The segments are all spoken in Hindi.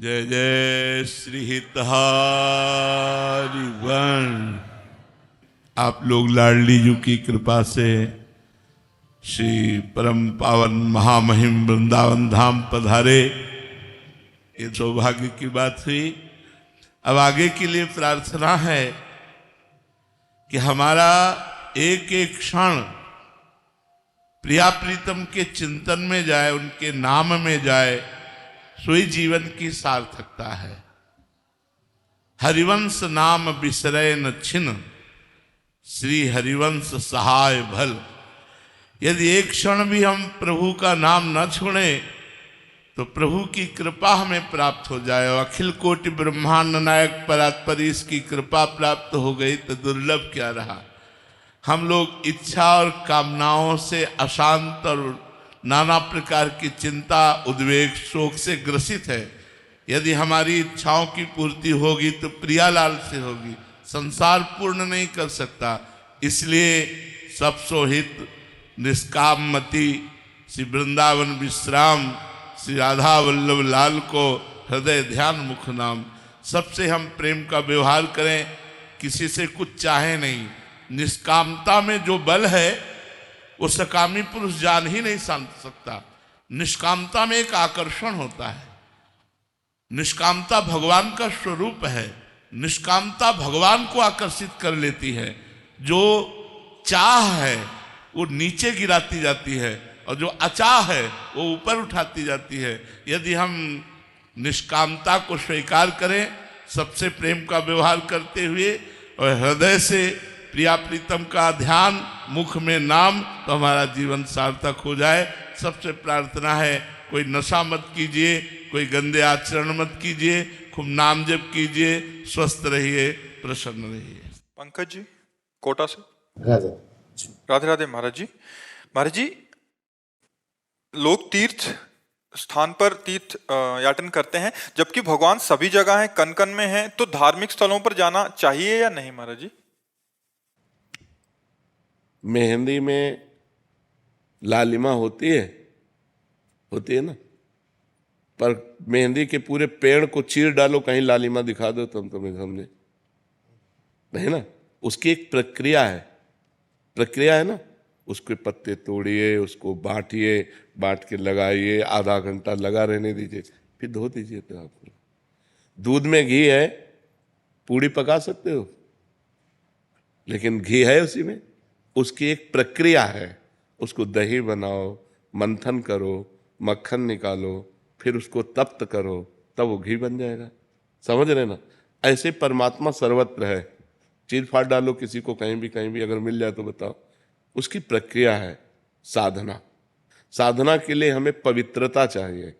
जय जय श्री हितहारिवंश। आप लोग लाडली जी की कृपा से श्री परम पावन महामहिम वृंदावन धाम पधारे, ये सौभाग्य की बात हुई। अब आगे के लिए प्रार्थना है कि हमारा एक एक क्षण प्रिया प्रीतम के चिंतन में जाए, उनके नाम में जाए, सोई जीवन की सार्थकता है। हरिवंश नाम बिसरे न छिन, श्री हरिवंश सहाय भल। यदि एक क्षण भी हम प्रभु का नाम न छोड़े तो प्रभु की कृपा हमें प्राप्त हो जाए। और अखिल कोटि ब्रह्मांड नायक परात्परी इसकी कृपा प्राप्त हो गई तो दुर्लभ क्या रहा। हम लोग इच्छा और कामनाओं से अशांत और नाना प्रकार की चिंता, उद्वेग, शोक से ग्रसित है। यदि हमारी इच्छाओं की पूर्ति होगी तो प्रियालाल से होगी, संसार पूर्ण नहीं कर सकता। इसलिए सब सोहित निष्काम मति श्री वृंदावन विश्राम श्री राधा वल्लभ लाल को हृदय ध्यान मुख नाम। सबसे हम प्रेम का व्यवहार करें, किसी से कुछ चाहे नहीं। निष्कामता में जो बल है वो सकामी पुरुष जान ही नहीं सकता। निष्कामता में एक आकर्षण होता है। निष्कामता भगवान का स्वरूप है। निष्कामता भगवान को आकर्षित कर लेती है। जो चाह है वो नीचे गिराती जाती है और जो अचाह है वो ऊपर उठाती जाती है। यदि हम निष्कामता को स्वीकार करें, सबसे प्रेम का व्यवहार करते हुए और हृदय से प्रिया प्रीतम का ध्यान, मुख में नाम, तो हमारा जीवन सार्थक हो जाए। सबसे प्रार्थना है कोई नशा मत कीजिए, कोई गंदे आचरण मत कीजिए, खूब नाम जप कीजिए, स्वस्थ रहिए, प्रसन्न रहिए। पंकज जी कोटा से। राधे राधे राधे महाराज जी। महाराज जी, लोग तीर्थ स्थान पर तीर्थ याटन करते हैं, जबकि भगवान सभी जगह हैं, कन कन में हैं, तो धार्मिक स्थलों पर जाना चाहिए या नहीं महाराज जी? मेहंदी में लालिमा होती है ना, पर मेहंदी के पूरे पेड़ को चीर डालो, कहीं लालिमा दिखा दो तुम तुम्हें समझे नहीं ना। उसकी एक प्रक्रिया है ना। उसके पत्ते तोड़िए, उसको बांटिए, बांट के लगाइए, आधा घंटा लगा रहने दीजिए, फिर धो दीजिए। तो आपको दूध में घी है, पूड़ी पका सकते हो, लेकिन घी है उसी में। उसकी एक प्रक्रिया है। उसको दही बनाओ, मंथन करो, मक्खन निकालो, फिर उसको तप्त करो, तब वो घी बन जाएगा। समझ रहे ना। ऐसे परमात्मा सर्वत्र है। चीर फाड़ डालो किसी को, कहीं भी अगर मिल जाए तो बताओ। उसकी प्रक्रिया है साधना के लिए हमें पवित्रता चाहिए।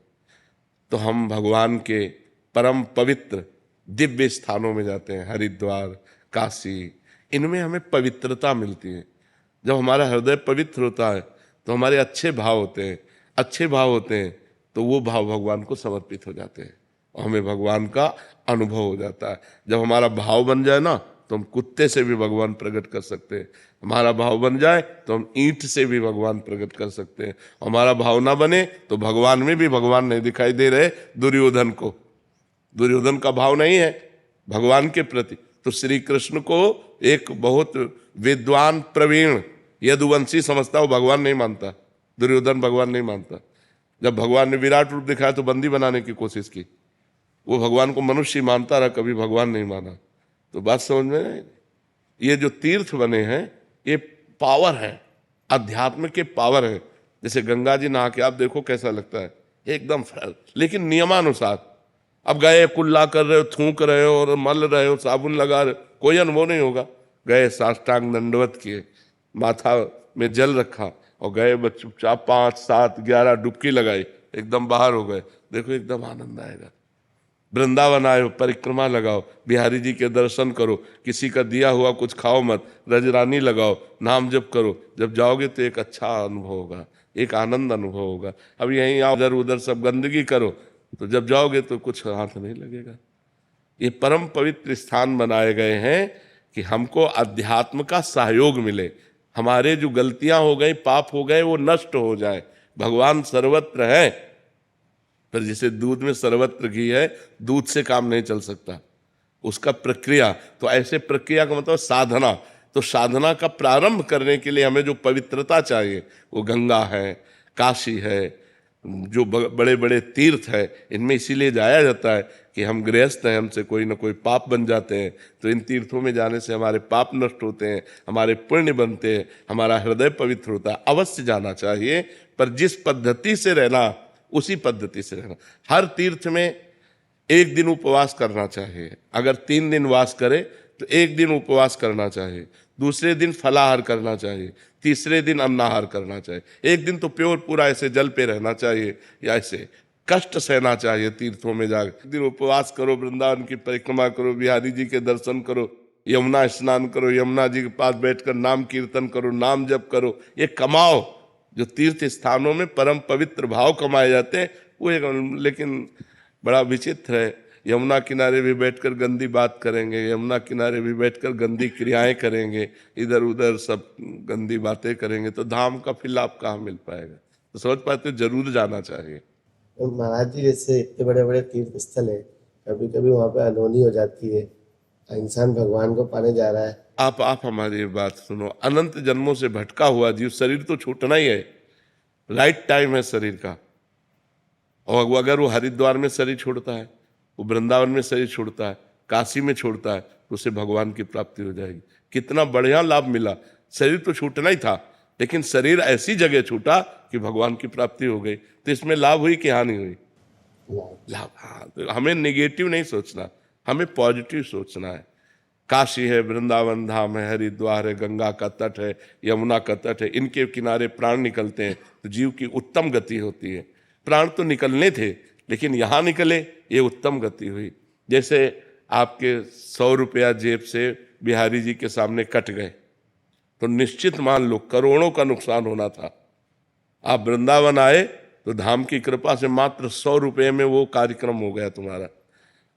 तो हम भगवान के परम पवित्र दिव्य स्थानों में जाते हैं, हरिद्वार, काशी। इनमें हमें पवित्रता मिलती है। जब हमारा हृदय पवित्र होता है तो हमारे अच्छे भाव होते हैं, तो वो भाव भगवान को समर्पित हो जाते हैं और हमें भगवान का अनुभव हो जाता है। जब हमारा भाव बन जाए ना, तो हम कुत्ते से भी भगवान प्रकट कर सकते हैं। हमारा भाव बन जाए तो हम ईंट से भी भगवान प्रकट कर सकते हैं। हमारा भाव ना बने तो भगवान में भी भगवान नहीं दिखाई दे रहे। दुर्योधन का भाव नहीं है भगवान के प्रति, तो श्री कृष्ण को एक बहुत विद्वान प्रवीण यदुवंशी समझता, वो भगवान नहीं मानता। दुर्योधन भगवान नहीं मानता। जब भगवान ने विराट रूप दिखाया तो बंदी बनाने की कोशिश की। वो भगवान को मनुष्य मानता रहा, कभी भगवान नहीं माना। तो बात समझ में नहीं। ये जो तीर्थ बने हैं ये पावर है, अध्यात्म के पावर है। जैसे गंगा जी नहा के आप देखो कैसा लगता है, एकदम फ्रेश, लेकिन नियमानुसार। अब गए कुल्ला कर रहे हो, थूक रहे हो और मल रहे हो, साबुन लगा रहे हो, कोई अनुभव नहीं होगा। गए साष्टांग दंडवत किए, माथा में जल रखा और गए चुपचाप 5, 7, 11 डुबकी लगाई, एकदम बाहर हो गए। देखो एकदम आनंद आएगा। वृंदावन आए हो, परिक्रमा लगाओ, बिहारी जी के दर्शन करो, किसी का दिया हुआ कुछ खाओ मत, रजरानी लगाओ, नाम जप करो। जब जाओगे तो एक अच्छा अनुभव होगा, एक आनंद अनुभव होगा। अब यहीं आओ, इधर उधर सब गंदगी करो, तो जब जाओगे तो कुछ हाथ नहीं लगेगा। ये परम पवित्र स्थान बनाए गए हैं कि हमको अध्यात्म का सहयोग मिले। हमारे जो गलतियां हो गई, पाप हो गए, वो नष्ट हो जाए। भगवान सर्वत्र है, पर जैसे दूध में सर्वत्र घी है, दूध से काम नहीं चल सकता, उसका प्रक्रिया। तो ऐसे प्रक्रिया का मतलब साधना। तो साधना का प्रारंभ करने के लिए हमें जो पवित्रता चाहिए वो गंगा है, काशी है, जो बड़े बड़े तीर्थ है, इनमें इसीलिए जाया जाता है कि हम गृहस्थ हैं, हमसे कोई ना कोई पाप बन जाते हैं। तो इन तीर्थों में जाने से हमारे पाप नष्ट होते हैं, हमारे पुण्य बनते हैं, हमारा हृदय पवित्र होता है। अवश्य जाना चाहिए, पर जिस पद्धति से रहना उसी पद्धति से रहना। हर तीर्थ में एक दिन उपवास करना चाहिए। अगर 3 दिन वास करे तो एक दिन उपवास करना चाहिए, दूसरे दिन फलाहार करना चाहिए, तीसरे दिन अन्नाहार करना चाहिए। एक दिन तो प्योर पूरा ऐसे जल पे रहना चाहिए या ऐसे कष्ट सहना चाहिए तीर्थों में जाकर। एक दिन उपवास करो, वृंदावन की परिक्रमा करो, बिहारी जी के दर्शन करो, यमुना स्नान करो, यमुना जी के पास बैठकर नाम कीर्तन करो, नाम जप करो, ये कमाओ। जो तीर्थ स्थानों में परम पवित्र भाव कमाए जाते हैं वो एक। लेकिन बड़ा विचित्र है, यमुना किनारे भी बैठकर गंदी बात करेंगे, यमुना किनारे भी बैठकर गंदी क्रियाएं करेंगे, इधर उधर सब गंदी बातें करेंगे, तो धाम का फिर लाभ कहाँ मिल पाएगा। तो समझ पाते हो, जरूर जाना चाहिए। तो महाराज जी, जैसे इतने बड़े बड़े तीर्थ स्थल है, कभी कभी वहाँ पे अनहोनी हो जाती है, इंसान भगवान को पाने जा रहा है। आप हमारी बात सुनो। अनंत जन्मों से भटका हुआ जीव, शरीर तो छूटना ही है, राइट टाइम है शरीर का। और अगर वो हरिद्वार में शरीर छोड़ता है, वो वृंदावन में शरीर छोड़ता है, काशी में छोड़ता है, तो उसे भगवान की प्राप्ति हो जाएगी। कितना बढ़िया लाभ मिला। शरीर तो छूटना ही था, लेकिन शरीर ऐसी जगह छूटा कि भगवान की प्राप्ति हो गई। तो इसमें लाभ हुई कि हानि हुई? लाभ। हाँ, तो हमें निगेटिव नहीं सोचना, हमें पॉजिटिव सोचना है। काशी है, वृंदावन धाम है, हरिद्वार है, गंगा का तट है, यमुना का तट है, इनके किनारे प्राण निकलते हैं तो जीव की उत्तम गति होती है। प्राण तो निकलने थे, लेकिन यहाँ निकले, ये उत्तम गति हुई। जैसे आपके 100 रुपया जेब से बिहारी जी के सामने कट गए, तो निश्चित मान लो करोड़ों का नुकसान होना था। आप वृंदावन आए तो धाम की कृपा से मात्र 100 रुपये में वो कार्यक्रम हो गया तुम्हारा।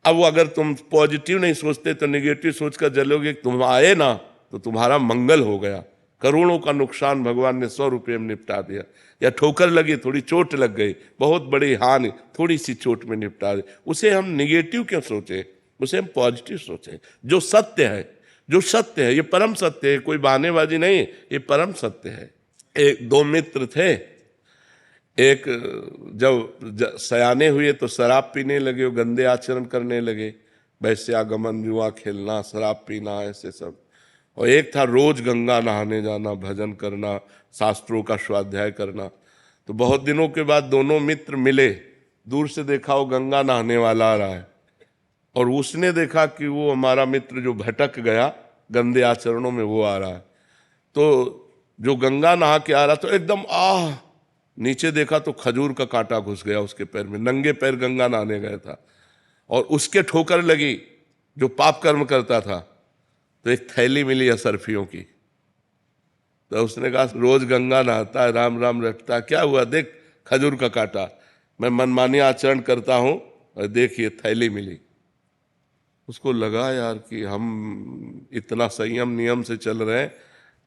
अब अगर तुम पॉजिटिव नहीं सोचते तो निगेटिव सोचकर चलोगे, तुम आए ना तो तुम्हारा मंगल हो गया। करोड़ों का नुकसान भगवान ने 100 रुपये में निपटा दिया। या ठोकर लगी, थोड़ी चोट लग गई, बहुत बड़ी हानि थोड़ी सी चोट में निपटा दी। उसे हम निगेटिव क्यों सोचे, उसे हम पॉजिटिव सोचे। जो सत्य है, जो सत्य है, ये परम सत्य है, कोई बहानेबाजी नहीं, ये परम सत्य है। एक 2 मित्र थे, एक जब सयाने हुए तो शराब पीने लगे, गंदे आचरण करने लगे, वैश्यागमन, जुआ खेलना, शराब पीना, ऐसे सब। और एक था रोज गंगा नहाने जाना, भजन करना, शास्त्रों का स्वाध्याय करना। तो बहुत दिनों के बाद दोनों मित्र मिले, दूर से देखा वो गंगा नहाने वाला आ रहा है, और उसने देखा कि वो हमारा मित्र जो भटक गया गंदे आचरणों में, वो आ रहा है। तो जो गंगा नहा के आ रहा तो एकदम नीचे देखा तो खजूर का कांटा घुस गया उसके पैर में, नंगे पैर गंगा नहाने गया था, और उसके ठोकर लगी जो पाप कर्म करता था। तो एक थैली मिली असरफियों की, तो उसने कहा रोज गंगा नहाता है, राम राम रटता है, क्या हुआ, देख खजूर का कांटा, मैं मनमानी आचरण करता हूं और देखिए थैली मिली। उसको लगा यार कि हम इतना संयम नियम से चल रहे हैं,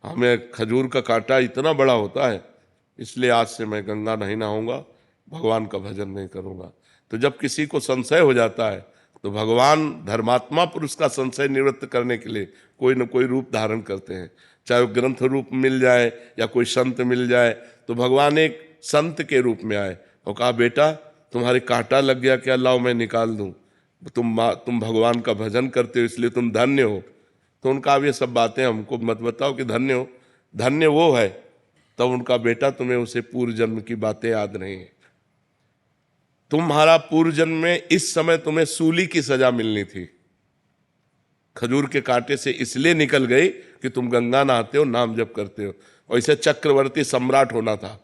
हमें खजूर का कांटा इतना बड़ा होता है, इसलिए आज से मैं गंगा नहीं नहाऊंगा, भगवान का भजन नहीं करूंगा। तो जब किसी को संशय हो जाता है तो भगवान धर्मात्मा पुरुष का संशय निवृत्त करने के लिए कोई न कोई रूप धारण करते हैं। चाहे वो ग्रंथ रूप मिल जाए या कोई संत मिल जाए, तो भगवान एक संत के रूप में आए और कहा बेटा तुम्हारे कांटा लग गया, क्या लाओ मैं निकाल दूं, तुम भगवान का भजन करते हो इसलिए तुम धन्य हो। तो उनका अब ये सब बातें हमको मत बताओ कि धन्य हो, धन्य वो है। तब उनका बेटा तुम्हें उसे पूर्व जन्म की बातें याद नहीं है, तुम्हारा पूर्व जन्म में इस समय तुम्हें सूली की सजा मिलनी थी, खजूर के कांटे से इसलिए निकल गई कि तुम गंगा नहाते हो, नाम जप करते हो, और इसे चक्रवर्ती सम्राट होना था।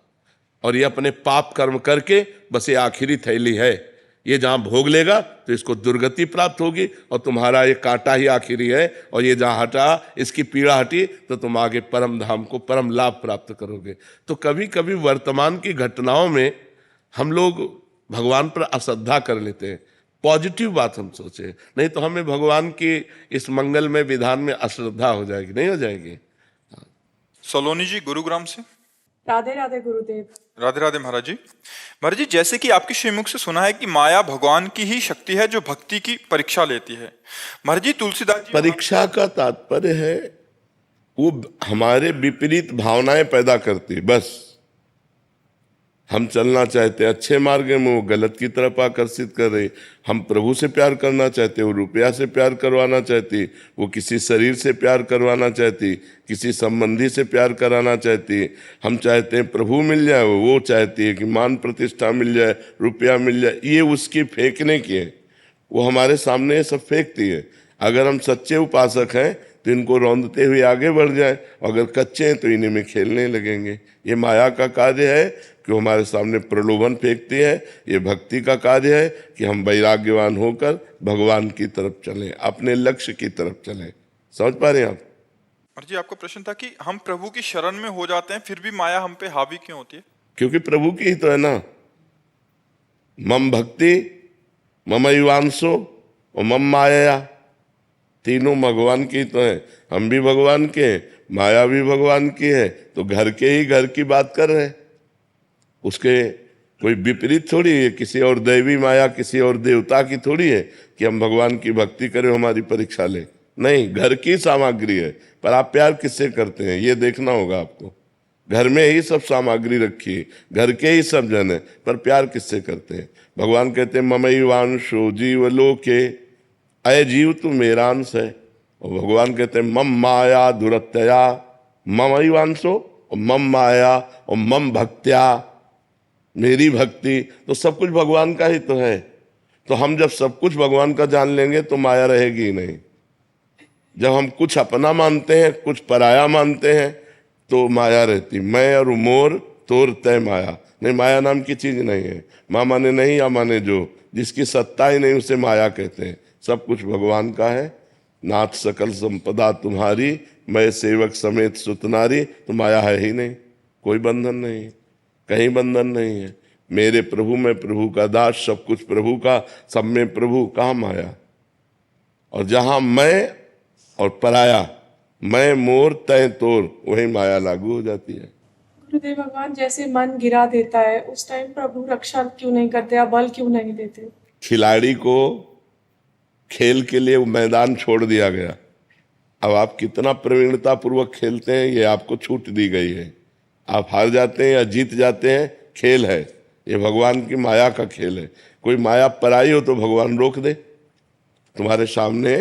और ये अपने पाप कर्म करके बस ये आखिरी थैली है, ये जहां भोग लेगा तो इसको दुर्गति प्राप्त होगी, और तुम्हारा ये कांटा ही आखिरी है, और ये जहां हटा, इसकी पीड़ा हटी तो तुम आगे परम धाम को परम लाभ प्राप्त करोगे। तो कभी कभी वर्तमान की घटनाओं में हम लोग भगवान पर अश्रद्धा कर लेते हैं, पॉजिटिव बात हम सोचे, नहीं तो हमें भगवान की इस मंगल में विधान में अश्रद्धा हो जाएगी, नहीं हो जाएगी। सलोनी जी गुरुग्राम से। राधे राधे गुरुदेव। राधे राधे महाराज जी। महाराज जी, जैसे कि आपके श्रीमुख से सुना है कि माया भगवान की ही शक्ति है जो भक्ति की परीक्षा लेती है। महाराज जी, तुलसीदास जी परीक्षा का तात्पर्य है वो हमारे विपरीत भावनाएं पैदा करती है। बस हम चलना चाहते हैं अच्छे मार्ग में, वो गलत की तरफ आकर्षित कर रही। हम प्रभु से प्यार करना चाहते, वो रुपया से प्यार करवाना चाहती, वो किसी शरीर से प्यार करवाना चाहती, किसी संबंधी से प्यार कराना चाहती। हम चाहते हैं प्रभु मिल जाए, वो चाहती है कि मान प्रतिष्ठा मिल जाए, रुपया मिल जाए। ये उसकी फेंकने की है, वो हमारे सामने ये सब फेंकती है। अगर हम सच्चे उपासक हैं तो इनको रौंदते हुए आगे बढ़ जाए, अगर कच्चे हैं तो इन्हीं में खेलने लगेंगे। ये माया का कार्य है कि वो हमारे सामने प्रलोभन फेंकती है। ये भक्ति का कार्य है कि हम वैराग्यवान होकर भगवान की तरफ चलें, अपने लक्ष्य की तरफ चलें। समझ पा रहे हैं आप? महाराज जी, आपका प्रश्न था कि हम प्रभु की शरण में हो जाते हैं फिर भी माया हम पे हावी क्यों होती है? क्योंकि प्रभु की ही तो है ना। मम भक्ति मम युवांशो और मम माया, तीनों भगवान की तो है। हम भी भगवान के हैं, माया भी भगवान की है। तो घर के ही घर की बात कर रहे हैं, उसके कोई विपरीत थोड़ी है। किसी और दैवी माया, किसी और देवता की थोड़ी है कि हम भगवान की भक्ति करें, हमारी परीक्षा ले। नहीं, घर की सामग्री है। पर आप प्यार किससे करते हैं ये देखना होगा आपको। घर में ही सब सामग्री रखी है, घर के ही सब जन है, पर प्यार किससे करते हैं? भगवान कहते हैं ममैवांशो जीव लोके, अय जीव तू मेरा अंश है। और भगवान कहते हैं मम माया दुरत्यया ममैवांशो, और मम माया और मम भक्त्या, मेरी भक्ति। तो सब कुछ भगवान का ही तो है। तो हम जब सब कुछ भगवान का जान लेंगे तो माया रहेगी ही नहीं। जब हम कुछ अपना मानते हैं, कुछ पराया मानते हैं, तो माया रहती। मैं और मोर तोर तय माया। नहीं, माया नाम की चीज नहीं है। माँ माने नहीं या माने जो, जिसकी सत्ता ही नहीं उसे माया कहते हैं। सब कुछ भगवान का है। नाथ सकल संपदा तुम्हारी, मैं सेवक समेत सुतनारी। तो माया है ही नहीं, कोई बंधन नहीं, कहीं बंधन नहीं है। मेरे प्रभु में प्रभु का दास, सब कुछ प्रभु का, सब में प्रभु, कहाँ माया? और जहां मैं और पराया, मैं मोर तय तोर, वही माया लागू हो जाती है। गुरुदेव, भगवान जैसे मन गिरा देता है उस टाइम प्रभु रक्षा क्यों नहीं करते या बल क्यों नहीं देते? खिलाड़ी को खेल के लिए मैदान छोड़ दिया गया। अब आप कितना प्रवीणता पूर्वक खेलते हैं ये आपको छूट दी गई है। आप हार जाते हैं या जीत जाते हैं, खेल है ये, भगवान की माया का खेल है। कोई माया पराई हो तो भगवान रोक दे। तुम्हारे सामने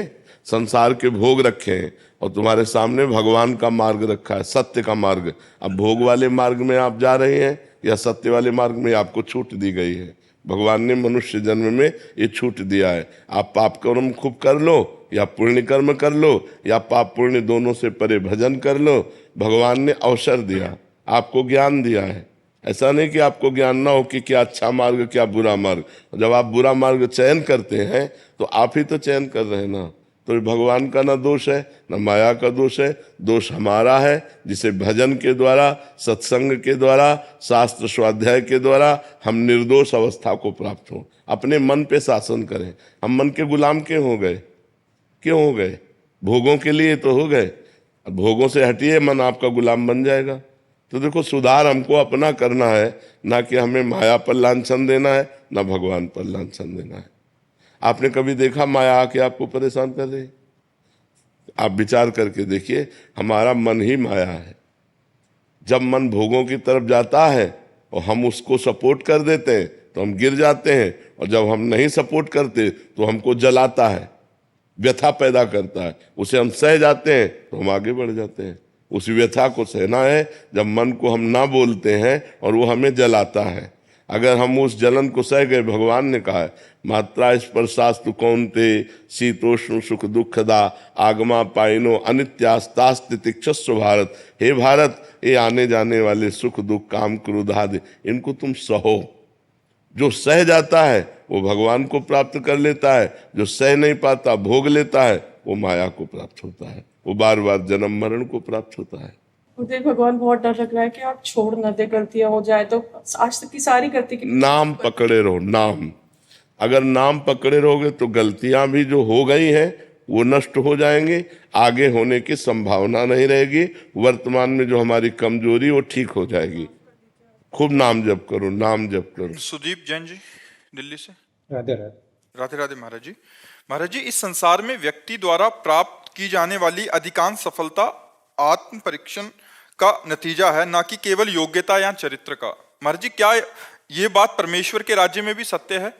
संसार के भोग रखे हैं और तुम्हारे सामने भगवान का मार्ग रखा है, सत्य का मार्ग। अब भोग वाले मार्ग में आप जा रहे हैं या सत्य वाले मार्ग में, आपको छूट दी गई है। भगवान ने मनुष्य जन्म में ये छूट दिया है। आप पाप कर्म खूब कर लो या पुण्य कर्म कर लो, या पाप पुण्य दोनों से परे भजन कर लो। भगवान ने अवसर दिया, आपको ज्ञान दिया है। ऐसा नहीं कि आपको ज्ञान ना हो कि क्या अच्छा मार्ग क्या बुरा मार्ग। जब आप बुरा मार्ग चयन करते हैं तो आप ही तो चयन कर रहे हैं ना। तो भगवान का ना दोष है ना माया का दोष है, दोष हमारा है जिसे भजन के द्वारा, सत्संग के द्वारा, शास्त्र स्वाध्याय के द्वारा हम निर्दोष अवस्था को प्राप्त हो, अपने मन पे शासन करें। हम मन के गुलाम क्यों हो गए? क्यों हो गए? भोगों के लिए तो हो गए। अब भोगों से हटिए, मन आपका गुलाम बन जाएगा। तो देखो, सुधार हमको अपना करना है, ना कि हमें माया पर लांछन देना है, ना भगवान पर लांछन देना है। आपने कभी देखा माया आके आपको परेशान कर रही? आप विचार करके देखिए, हमारा मन ही माया है। जब मन भोगों की तरफ जाता है और हम उसको सपोर्ट कर देते हैं तो हम गिर जाते हैं, और जब हम नहीं सपोर्ट करते तो हमको जलाता है, व्यथा पैदा करता है। उसे हम सह जाते हैं तो हम आगे बढ़ जाते हैं। उस व्यथा को सहना है जब मन को हम ना बोलते हैं और वो हमें जलाता है। अगर हम उस जलन को सह गए, भगवान ने कहा है मात्रा स्पर्शास्तु कौन्ते शीतोष्ण सुख दुखदा आगमा पाइनो अनित्यास्तास्ति तिक्षस्व भारत। हे भारत, ये आने जाने वाले सुख दुख काम क्रोध आदि, इनको तुम सहो। जो सह जाता है वो भगवान को प्राप्त कर लेता है, जो सह नहीं पाता, भोग लेता है, वो माया को प्राप्त होता है, वो बार बार जन्म मरण को प्राप्त होता है। मुझे भगवान बहुत डर लग रहा है कि आप छोड़ न दे, गलतियां हो जाए तो। आज तक की सारी गलती की नाम पकड़े रहो, नाम। अगर नाम पकड़े रहोगे तो गलतियां भी जो हो गई हैं वो नष्ट हो जाएंगे, आगे होने की संभावना नहीं रहेगी। वर्तमान में जो हमारी कमजोरी वो ठीक हो जाएगी। खूब नाम जप करो, नाम जप करो। सुदीप जैन जी दिल्ली से। राधे राधे। राधे राधे महाराज जी। महाराज जी, इस संसार में व्यक्ति द्वारा प्राप्त की जाने वाली अधिकांश सफलता आत्म परीक्षण का नतीजा है, ना कि केवल योग्यता या चरित्र का। महाराज जी, क्या ये बात परमेश्वर के राज्य में भी सत्य है?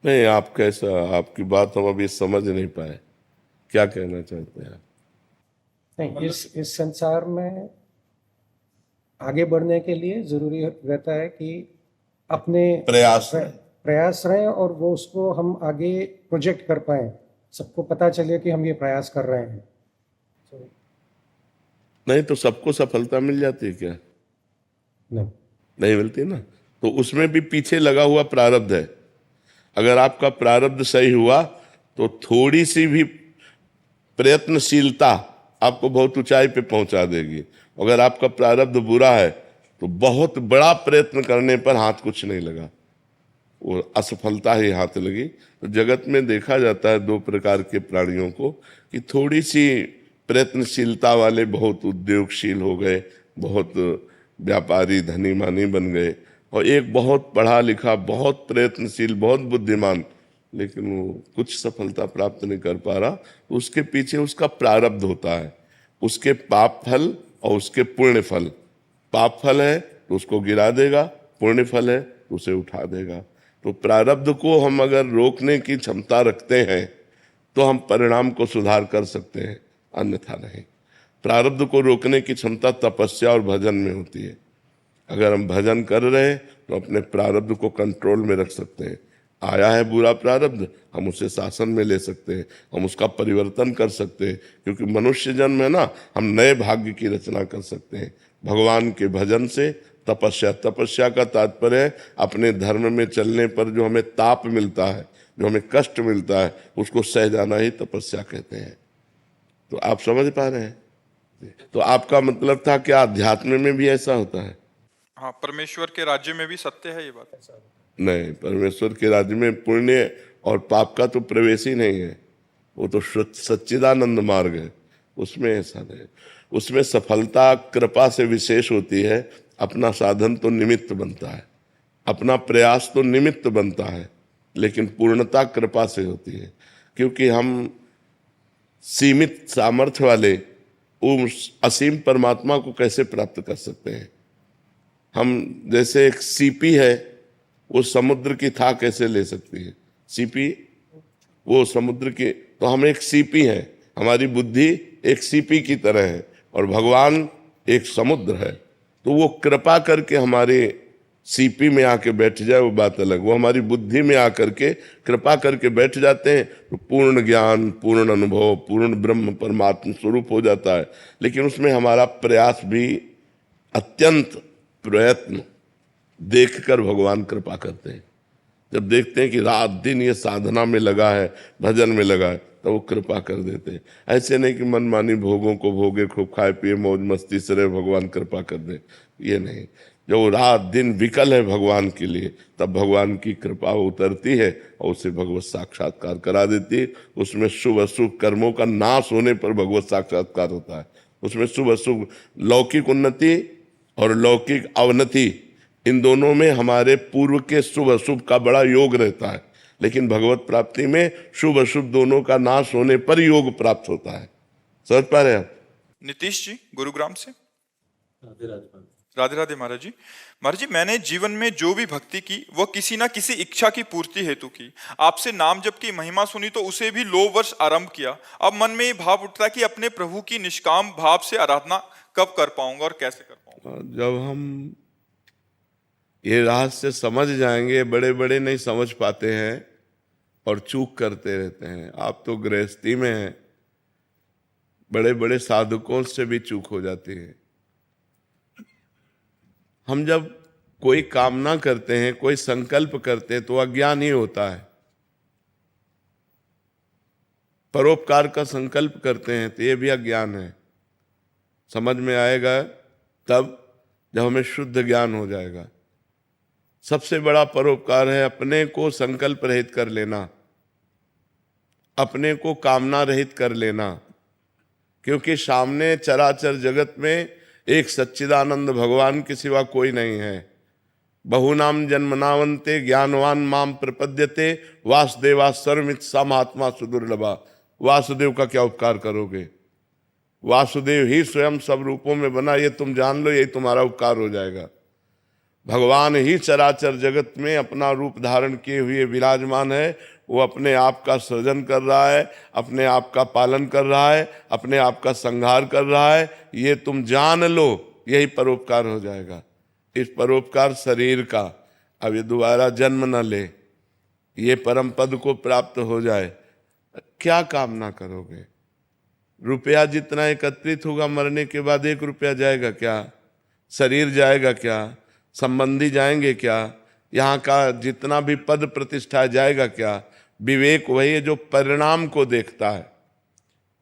नहीं, आप कैसा, आपकी बात हम अभी समझ नहीं पाए, क्या कहना चाहते हैं आप? नहीं, इस संसार में आगे बढ़ने के लिए जरूरी रहता है कि अपने प्रयास रहें और वो उसको हम आगे प्रोजेक्ट कर पाए, सबको पता चले कि हम ये प्रयास कर रहे हैं। नहीं तो सबको सफलता मिल जाती है क्या? नहीं मिलती ना। तो उसमें भी पीछे लगा हुआ प्रारब्ध है। अगर आपका प्रारब्ध सही हुआ तो थोड़ी सी भी प्रयत्नशीलता आपको बहुत ऊंचाई पे पहुंचा देगी। अगर आपका प्रारब्ध बुरा है तो बहुत बड़ा प्रयत्न करने पर हाथ कुछ नहीं लगा, वो असफलता ही हाथ लगी। तो जगत में देखा जाता है दो प्रकार के प्राणियों को, कि थोड़ी सी प्रयत्नशीलता वाले बहुत उद्योगशील हो गए, बहुत व्यापारी धनी मानी बन गए, और एक बहुत पढ़ा लिखा, बहुत प्रयत्नशील, बहुत बुद्धिमान, लेकिन वो कुछ सफलता प्राप्त नहीं कर पा रहा। तो उसके पीछे उसका प्रारब्ध होता है, उसके पाप फल और उसके पुण्य फल। पाप फल है तो उसको गिरा देगा, पुण्य फल है तो उसे उठा देगा। तो प्रारब्ध को हम अगर रोकने की क्षमता रखते हैं तो हम परिणाम को सुधार कर सकते हैं, अन्यथा नहीं। प्रारब्ध को रोकने की क्षमता तपस्या और भजन में होती है। अगर हम भजन कर रहे हैं तो अपने प्रारब्ध को कंट्रोल में रख सकते हैं। आया है बुरा प्रारब्ध, हम उसे शासन में ले सकते हैं, हम उसका परिवर्तन कर सकते हैं, क्योंकि मनुष्य जन्म है ना, हम नए भाग्य की रचना कर सकते हैं भगवान के भजन से। तपस्या का तात्पर्य है अपने धर्म में चलने पर जो हमें ताप मिलता है, जो हमें कष्ट मिलता है, उसको सह जाना ही तपस्या कहते हैं। तो आप समझ पा रहे हैं? तो आपका मतलब था कि अध्यात्म में भी ऐसा होता है? हाँ, परमेश्वर के राज्य में भी सत्य है ये बात? नहीं, परमेश्वर के राज्य में पुण्य और पाप का तो प्रवेश ही नहीं है। वो तो सच्चिदानंद मार्ग है, उसमें ऐसा नहीं। उसमें सफलता कृपा से विशेष होती है। अपना साधन तो निमित्त बनता है, अपना प्रयास तो निमित्त बनता है, लेकिन पूर्णता कृपा से होती है। क्योंकि हम सीमित सामर्थ्य वाले उस असीम परमात्मा को कैसे प्राप्त कर सकते हैं? हम जैसे एक सीपी है, वो समुद्र की था कैसे ले सकती है? सीपी वो समुद्र की, तो हम एक सीपी हैं, हमारी बुद्धि एक सीपी की तरह है और भगवान एक समुद्र है। तो वो कृपा करके हमारे सीपी में आके बैठ जाए वो बात अलग, वो हमारी बुद्धि में आकर के कृपा करके बैठ जाते हैं तो पूर्ण ज्ञान, पूर्ण अनुभव, पूर्ण ब्रह्म परमात्मा स्वरूप हो जाता है। लेकिन उसमें हमारा प्रयास भी, अत्यंत प्रयत्न देखकर भगवान कृपा करते हैं। जब देखते हैं कि रात दिन ये साधना में लगा है, भजन में लगा है, तो वो कृपा कर देते हैं। ऐसे नहीं कि मनमानी भोगों को भोगे, खूब खाए पिए मौज मस्ती से रहे, भगवान कृपा कर दे, ये नहीं। जो रात दिन विकल है भगवान के लिए, तब भगवान की कृपा उतरती है और उसे भगवत साक्षात्कार करा देती है। उसमें शुभ अशुभ कर्मों का नाश होने पर भगवत साक्षात्कार होता है। उसमें शुभ अशुभ, लौकिक उन्नति और लौकिक अवनति, इन दोनों में हमारे पूर्व के शुभ अशुभ का बड़ा योग रहता है। लेकिन भगवत प्राप्ति में शुभ अशुभ दोनों का नाश होने पर योग प्राप्त होता है। समझ पा रहे हैं आप? नीतीश जी गुरुग्राम से। राधे राधे महाराज जी। महाराज जी, मैंने जीवन में जो भी भक्ति की वह किसी ना किसी इच्छा की पूर्ति हेतु की। आपसे नाम जप की महिमा सुनी तो उसे भी लो वर्ष आरंभ किया। अब मन में ये भाव उठता है कि अपने प्रभु की निष्काम भाव से आराधना कब कर पाऊंगा और कैसे कर पाऊंगा? जब हम ये रहस्य समझ जाएंगे, बड़े बड़े नहीं समझ पाते हैं और चूक करते रहते हैं। आप तो गृहस्थी में हैं, बड़े बड़े साधकों से भी चूक हो जाती है। हम जब कोई कामना करते हैं, कोई संकल्प करते हैं, तो अज्ञान ही होता है। परोपकार का संकल्प करते हैं तो ये भी अज्ञान है। समझ में आएगा तब जब हमें शुद्ध ज्ञान हो जाएगा। सबसे बड़ा परोपकार है अपने को संकल्प रहित कर लेना, अपने को कामना रहित कर लेना, क्योंकि सामने चराचर जगत में एक सच्चिदानंद भगवान के सिवा कोई नहीं है। बहुनाम जन्मनावंते ज्ञानवान माम प्रपद्यते वासुदेवा सर्वमित सा महात्मा सुदुर्लभा। वासुदेव का क्या उपकार करोगे? वासुदेव ही स्वयं सब रूपों में बना, ये तुम जान लो, यही तुम्हारा उपकार हो जाएगा। भगवान ही चराचर जगत में अपना रूप धारण किए हुए विराजमान है। वो अपने आप का सृजन कर रहा है, अपने आप का पालन कर रहा है, अपने आप का संहार कर रहा है। ये तुम जान लो, यही परोपकार हो जाएगा। इस परोपकार शरीर का, अब ये दोबारा जन्म न ले, ये परम पद को प्राप्त हो जाए, क्या कामना करोगे? रुपया जितना एकत्रित होगा मरने के बाद 1 रुपया जाएगा क्या? शरीर जाएगा क्या? संबंधी जाएंगे क्या? यहाँ का जितना भी पद प्रतिष्ठा जाएगा क्या? विवेक वही है जो परिणाम को देखता है।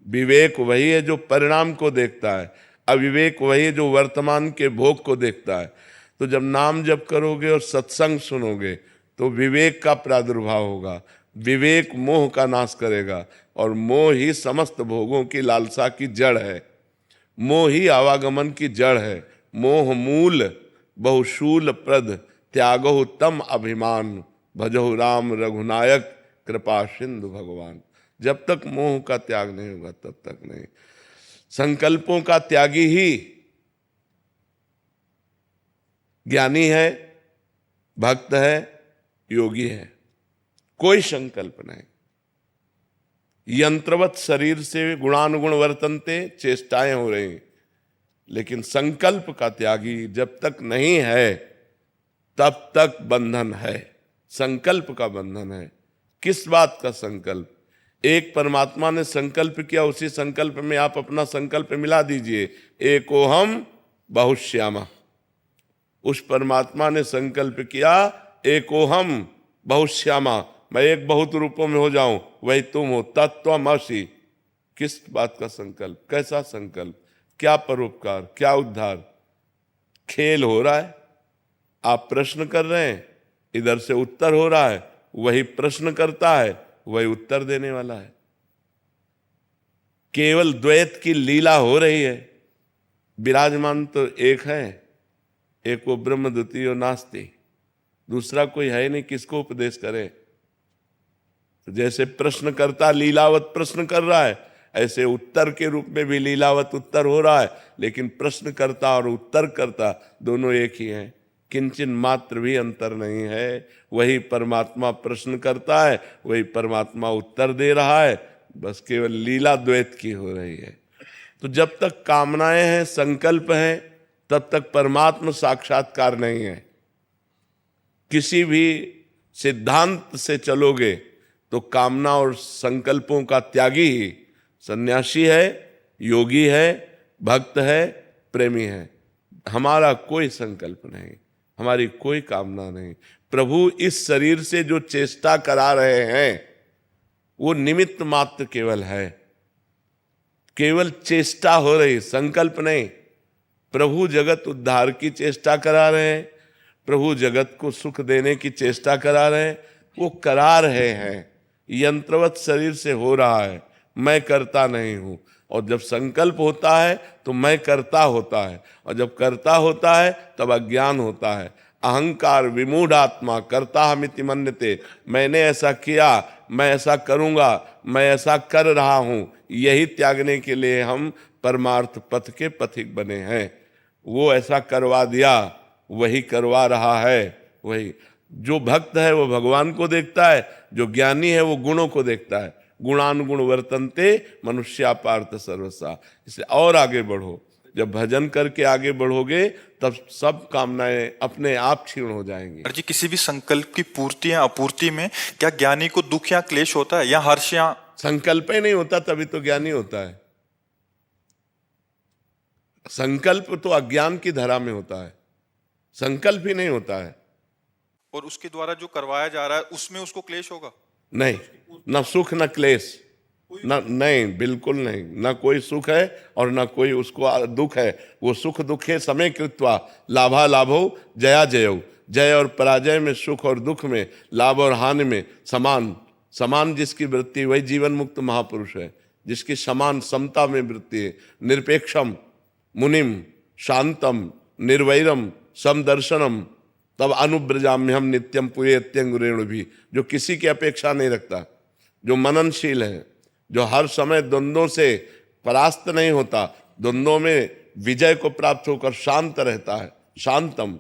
विवेक वही है जो परिणाम को देखता है। अविवेक वही है जो वर्तमान के भोग को देखता है। तो जब नाम जप करोगे और सत्संग सुनोगे तो विवेक का प्रादुर्भाव होगा। विवेक मोह का नाश करेगा, और मोह ही समस्त भोगों की लालसा की जड़ है। मोह ही आवागमन की जड़ है। मोह मूल बहुशूल प्रद त्यागो तम अभिमान भजो राम रघुनायक कृपा सिंधु भगवान। जब तक मोह का त्याग नहीं होगा तब तक नहीं। संकल्पों का त्यागी ही ज्ञानी है, भक्त है, योगी है। कोई संकल्प नहीं। यंत्रवत शरीर से गुणानुगुण वर्तनते, चेष्टाएं हो रही, लेकिन संकल्प का त्यागी जब तक नहीं है तब तक बंधन है। संकल्प का बंधन है। किस बात का संकल्प? एक परमात्मा ने संकल्प किया, उसी संकल्प में आप अपना संकल्प मिला दीजिए। एकोहम बहुश्यामा। उस परमात्मा ने संकल्प किया, एकोहम बहुश्यामा, मैं एक बहुत रूपों में हो जाऊं, वही तुम हो, तत्त्वमसि। किस बात का संकल्प? कैसा संकल्प? क्या परोपकार? क्या उद्धार? खेल हो रहा है, आप प्रश्न कर रहे हैं, इधर से उत्तर हो रहा है। वही प्रश्न करता है, वही उत्तर देने वाला है। केवल द्वैत की लीला हो रही है। विराजमान तो एक है, एक वो ब्रह्म द्वितीयो नास्ति, दूसरा कोई है नहीं, किसको उपदेश करे? तो जैसे प्रश्नकर्ता लीलावत प्रश्न कर रहा है, ऐसे उत्तर के रूप में भी लीलावत उत्तर हो रहा है। लेकिन प्रश्नकर्ता और उत्तरकर्ता दोनों एक ही हैं, किंचन मात्र भी अंतर नहीं है। वही परमात्मा प्रश्न करता है, वही परमात्मा उत्तर दे रहा है, बस केवल लीला द्वैत की हो रही है। तो जब तक कामनाएं हैं, संकल्प हैं, तब तक परमात्मा साक्षात्कार नहीं है। किसी भी सिद्धांत से चलोगे तो कामना और संकल्पों का त्यागी ही सन्यासी है, योगी है, भक्त है, प्रेमी है। हमारा कोई संकल्प नहीं, हमारी कोई कामना नहीं। प्रभु इस शरीर से जो चेष्टा करा रहे हैं वो निमित्त मात्र केवल है। केवल चेष्टा हो रही, संकल्प नहीं। प्रभु जगत उद्धार की चेष्टा करा रहे हैं, प्रभु जगत को सुख देने की चेष्टा करा रहे हैं, वो करा रहे हैं। यंत्रवत शरीर से हो रहा है, मैं करता नहीं हूं। और जब संकल्प होता है तो मैं करता होता है, और जब करता होता है तब अज्ञान होता है। अहंकार विमूढ़ आत्मा करता हमिति मन्यते। मैंने ऐसा किया, मैं ऐसा करूंगा, मैं ऐसा कर रहा हूं, यही त्यागने के लिए हम परमार्थ पथ के पथिक बने हैं। वो ऐसा करवा दिया, वही करवा रहा है। वही जो भक्त है वो भगवान को देखता है, जो ज्ञानी है वो गुणों को देखता है। गुणानुगुण वर्तनते मनुष्या पार्थ सर्वसा। इसलिए और आगे बढ़ो। जब भजन करके आगे बढ़ोगे तब सब कामनाएं अपने आप क्षीण हो जाएंगी। जी, किसी भी संकल्प की पूर्ति या अपूर्ति में क्या ज्ञानी को दुख या क्लेश होता है, या हर्ष या? संकल्प ही नहीं होता तभी तो ज्ञानी होता है। संकल्प तो अज्ञान की धरा में होता है, संकल्प ही नहीं होता है। और उसके द्वारा जो करवाया जा रहा है उसमें उसको क्लेश होगा? नहीं, न सुख न क्लेश, न नहीं, बिल्कुल नहीं। न कोई सुख है और न कोई उसको दुख है। वो सुख दुखे समय कृत्वा लाभा लाभो जया जयो। जय और पराजय में, सुख और दुख में, लाभ और हानि में समान समान जिसकी वृत्ति वही जीवन मुक्त महापुरुष है, जिसकी समान समता में वृत्ति है। निरपेक्षम मुनिम शांतम निर्वैरम समदर्शनम तब अनुब्रजाम्यहम नित्यम पुयत्यंगुरेणु भी, जो किसी की अपेक्षा नहीं रखता, जो मननशील है, जो हर समय द्वंद्वों से परास्त नहीं होता, द्वंद्वों में विजय को प्राप्त होकर शांत रहता है। शांतम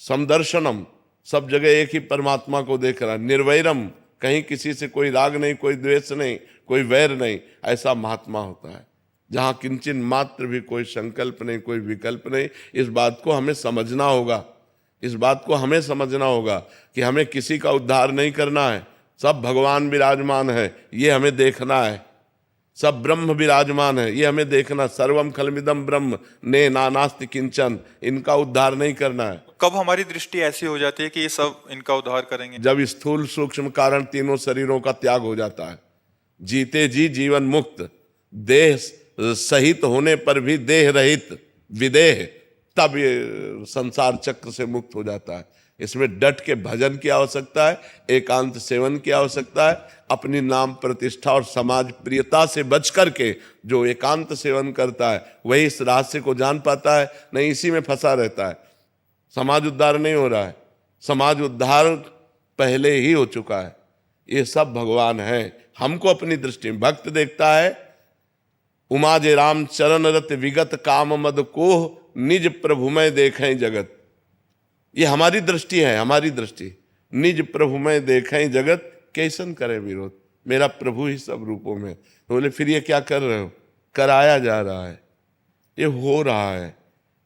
समदर्शनम, सब जगह एक ही परमात्मा को देख रहा है। निर्वैरम, कहीं किसी से कोई राग नहीं, कोई द्वेष नहीं, कोई वैर नहीं, ऐसा महात्मा होता है जहाँ किंचन मात्र भी कोई संकल्प नहीं, कोई विकल्प नहीं। इस बात को हमें समझना होगा, इस बात को हमें समझना होगा कि हमें किसी का उद्धार नहीं करना है। सब भगवान विराजमान है, ये हमें देखना है। सब ब्रह्म विराजमान है, ये हमें देखना। सर्वम खलमिदम ब्रह्म ने नानास्ति किंचन, इनका उद्धार नहीं करना है। कब हमारी दृष्टि ऐसी हो जाती है कि ये सब इनका उद्धार करेंगे? जब स्थूल सूक्ष्म कारण तीनों शरीरों का त्याग हो जाता है। जीते जी जीवन मुक्त, देह सहित होने पर भी देह रहित विदेह, तब ये संसार चक्र से मुक्त हो जाता है। इसमें डट के भजन की आवश्यकता है, एकांत सेवन की आवश्यकता है। अपनी नाम प्रतिष्ठा और समाज प्रियता से बच करके जो एकांत सेवन करता है वही इस रहस्य को जान पाता है, नहीं इसी में फंसा रहता है। समाज उद्धार नहीं हो रहा है, समाज उद्धार पहले ही हो चुका है। ये सब भगवान है। हमको अपनी दृष्टि में भक्त देखता है, उमा जे राम चरण रत विगत काम मद कोह निज प्रभुमय देखें जगत। ये हमारी दृष्टि है, हमारी दृष्टि। निज प्रभुमय देखें जगत, कैसन करे विरोध, मेरा प्रभु ही सब रूपों में। तो बोले फिर ये क्या कर रहे हो? कराया जा रहा है, ये हो रहा है,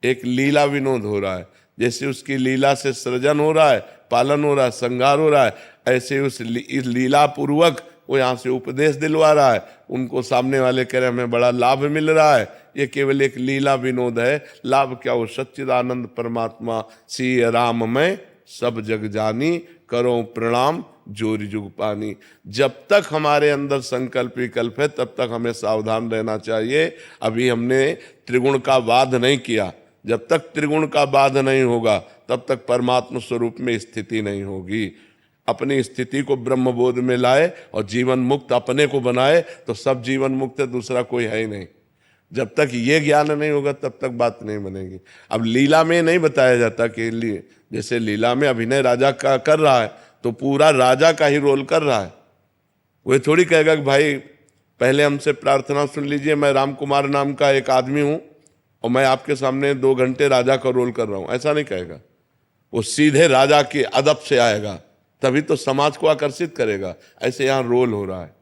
एक लीला विनोद हो रहा है। जैसे उसकी लीला से सृजन हो रहा है, पालन हो रहा है, श्रृंगार हो रहा है, ऐसे उस लीला पूर्वक वो यहाँ से उपदेश दिलवा रहा है। उनको सामने वाले कह रहे हैं हमें बड़ा लाभ मिल रहा है, ये केवल एक लीला विनोद है। लाभ क्या? वो सच्चिदानंद परमात्मा सिय राम में सब जग जानी, करो प्रणाम जोरी जुग पानी। जब तक हमारे अंदर संकल्प विकल्प है तब तक हमें सावधान रहना चाहिए। अभी हमने त्रिगुण का वाद नहीं किया। जब तक त्रिगुण का बाध नहीं होगा तब तक परमात्मा स्वरूप में स्थिति नहीं होगी। अपनी स्थिति को ब्रह्मबोध में लाए और जीवन मुक्त अपने को बनाए तो सब जीवन मुक्त है, दूसरा कोई है ही नहीं। जब तक ये ज्ञान नहीं होगा तब तक बात नहीं बनेगी। अब लीला में नहीं बताया जाता कि जैसे लीला में अभिनय राजा का कर रहा है तो पूरा राजा का ही रोल कर रहा है। वो थोड़ी कहेगा कि भाई पहले हमसे प्रार्थना सुन लीजिए, मैं राम कुमार नाम का एक आदमी हूँ और मैं आपके सामने 2 घंटे राजा का रोल कर रहा हूँ, ऐसा नहीं कहेगा। वो सीधे राजा के अदब से आएगा, तभी तो समाज को आकर्षित करेगा। ऐसे यहाँ रोल हो रहा है,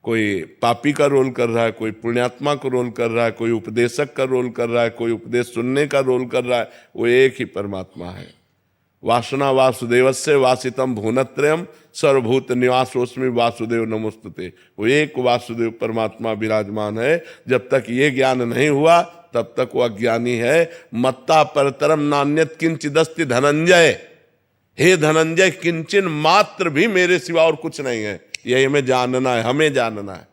कोई पापी का रोल कर रहा है, कोई पुण्यात्मा का रोल कर रहा है, कोई उपदेशक का रोल कर रहा है, कोई उपदेश सुनने का रोल कर रहा है। वो एक ही परमात्मा है। वासना वासुदेवस्य वासितम भुवनत्रयम सर्वभूत निवासोस्मि वासुदेव नमोस्तुते। वो एक वासुदेव परमात्मा विराजमान है। जब तक ये ज्ञान नहीं हुआ तब तक वो अज्ञानी है। मत्ता परतरम नान्यत किंचिदस्ति धनंजय। हे धनंजय, किंचन मात्र भी मेरे सिवा और कुछ नहीं है। यही हमें जानना है, हमें जानना है।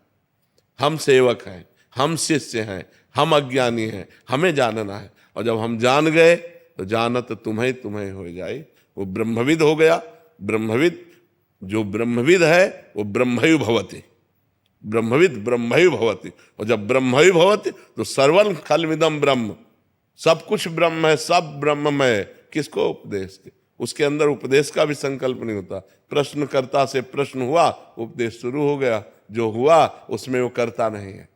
हम सेवक हैं, हम शिष्य हैं, हम अज्ञानी हैं, हमें जानना है। और जब हम जान गए तो जानत तुम्हें तुम्हें हो जाए। वो ब्रह्मविद हो गया। ब्रह्मविद, जो ब्रह्मविद है वो ब्रह्मयु भवति। ब्रह्मविद ब्रह्मयु भवति। और जब ब्रह्मयु भवति तो सर्वं खलमिदं ब्रह्म, सब कुछ ब्रह्म है, सब ब्रह्ममय। किसको? उपदेश के। उसके अंदर उपदेश का भी संकल्प नहीं होता। प्रश्नकर्ता से प्रश्न हुआ, उपदेश शुरू हो गया। जो हुआ उसमें वो करता नहीं है,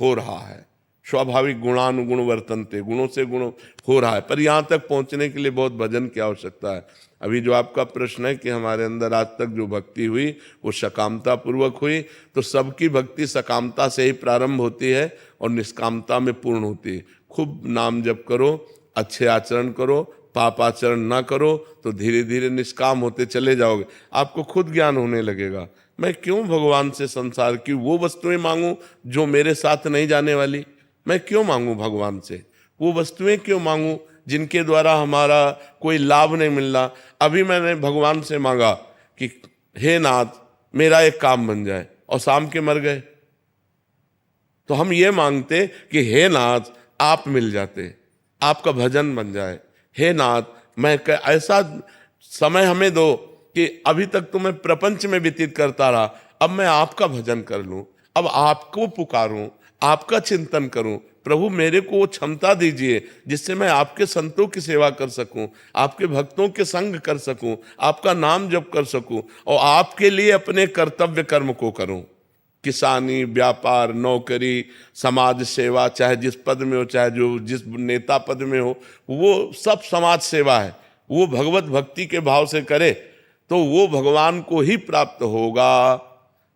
हो रहा है। स्वाभाविक गुणानुगुण वर्तनते, गुणों से गुण हो रहा है। पर यहाँ तक पहुँचने के लिए बहुत भजन की आवश्यकता है। अभी जो आपका प्रश्न है कि हमारे अंदर आज तक जो भक्ति हुई वो सकामता पूर्वक हुई, तो सबकी भक्ति सकामता से ही प्रारंभ होती है और निष्कामता में पूर्ण होती है। खूब नाम जप करो, अच्छे आचरण करो, पाप आचरण ना करो तो धीरे धीरे निष्काम होते चले जाओगे। आपको खुद ज्ञान होने लगेगा। मैं क्यों भगवान से संसार की वो वस्तुएं मांगूं जो मेरे साथ नहीं जाने वाली? मैं क्यों मांगूं भगवान से वो वस्तुएं? क्यों मांगूं जिनके द्वारा हमारा कोई लाभ नहीं मिल रहा? अभी मैंने भगवान से मांगा कि हे नाथ मेरा एक काम बन जाए, और शाम के मर गए। तो हम ये मांगते कि हे नाथ आप मिल जाते, आपका भजन बन जाए। हे नाथ मैं ऐसा समय हमें दो कि अभी तक तो मैं प्रपंच में व्यतीत करता रहा, अब मैं आपका भजन कर लूं, अब आपको पुकारूं, आपका चिंतन करूं। प्रभु मेरे को वो क्षमता दीजिए जिससे मैं आपके संतों की सेवा कर सकूं, आपके भक्तों के संग कर सकूं, आपका नाम जप कर सकूं और आपके लिए अपने कर्तव्य कर्म को करूं। किसानी, व्यापार, नौकरी, समाज सेवा, चाहे जिस पद में हो, चाहे जो जिस नेता पद में हो, वो सब समाज सेवा है। वो भगवत भक्ति के भाव से करे तो वो भगवान को ही प्राप्त होगा।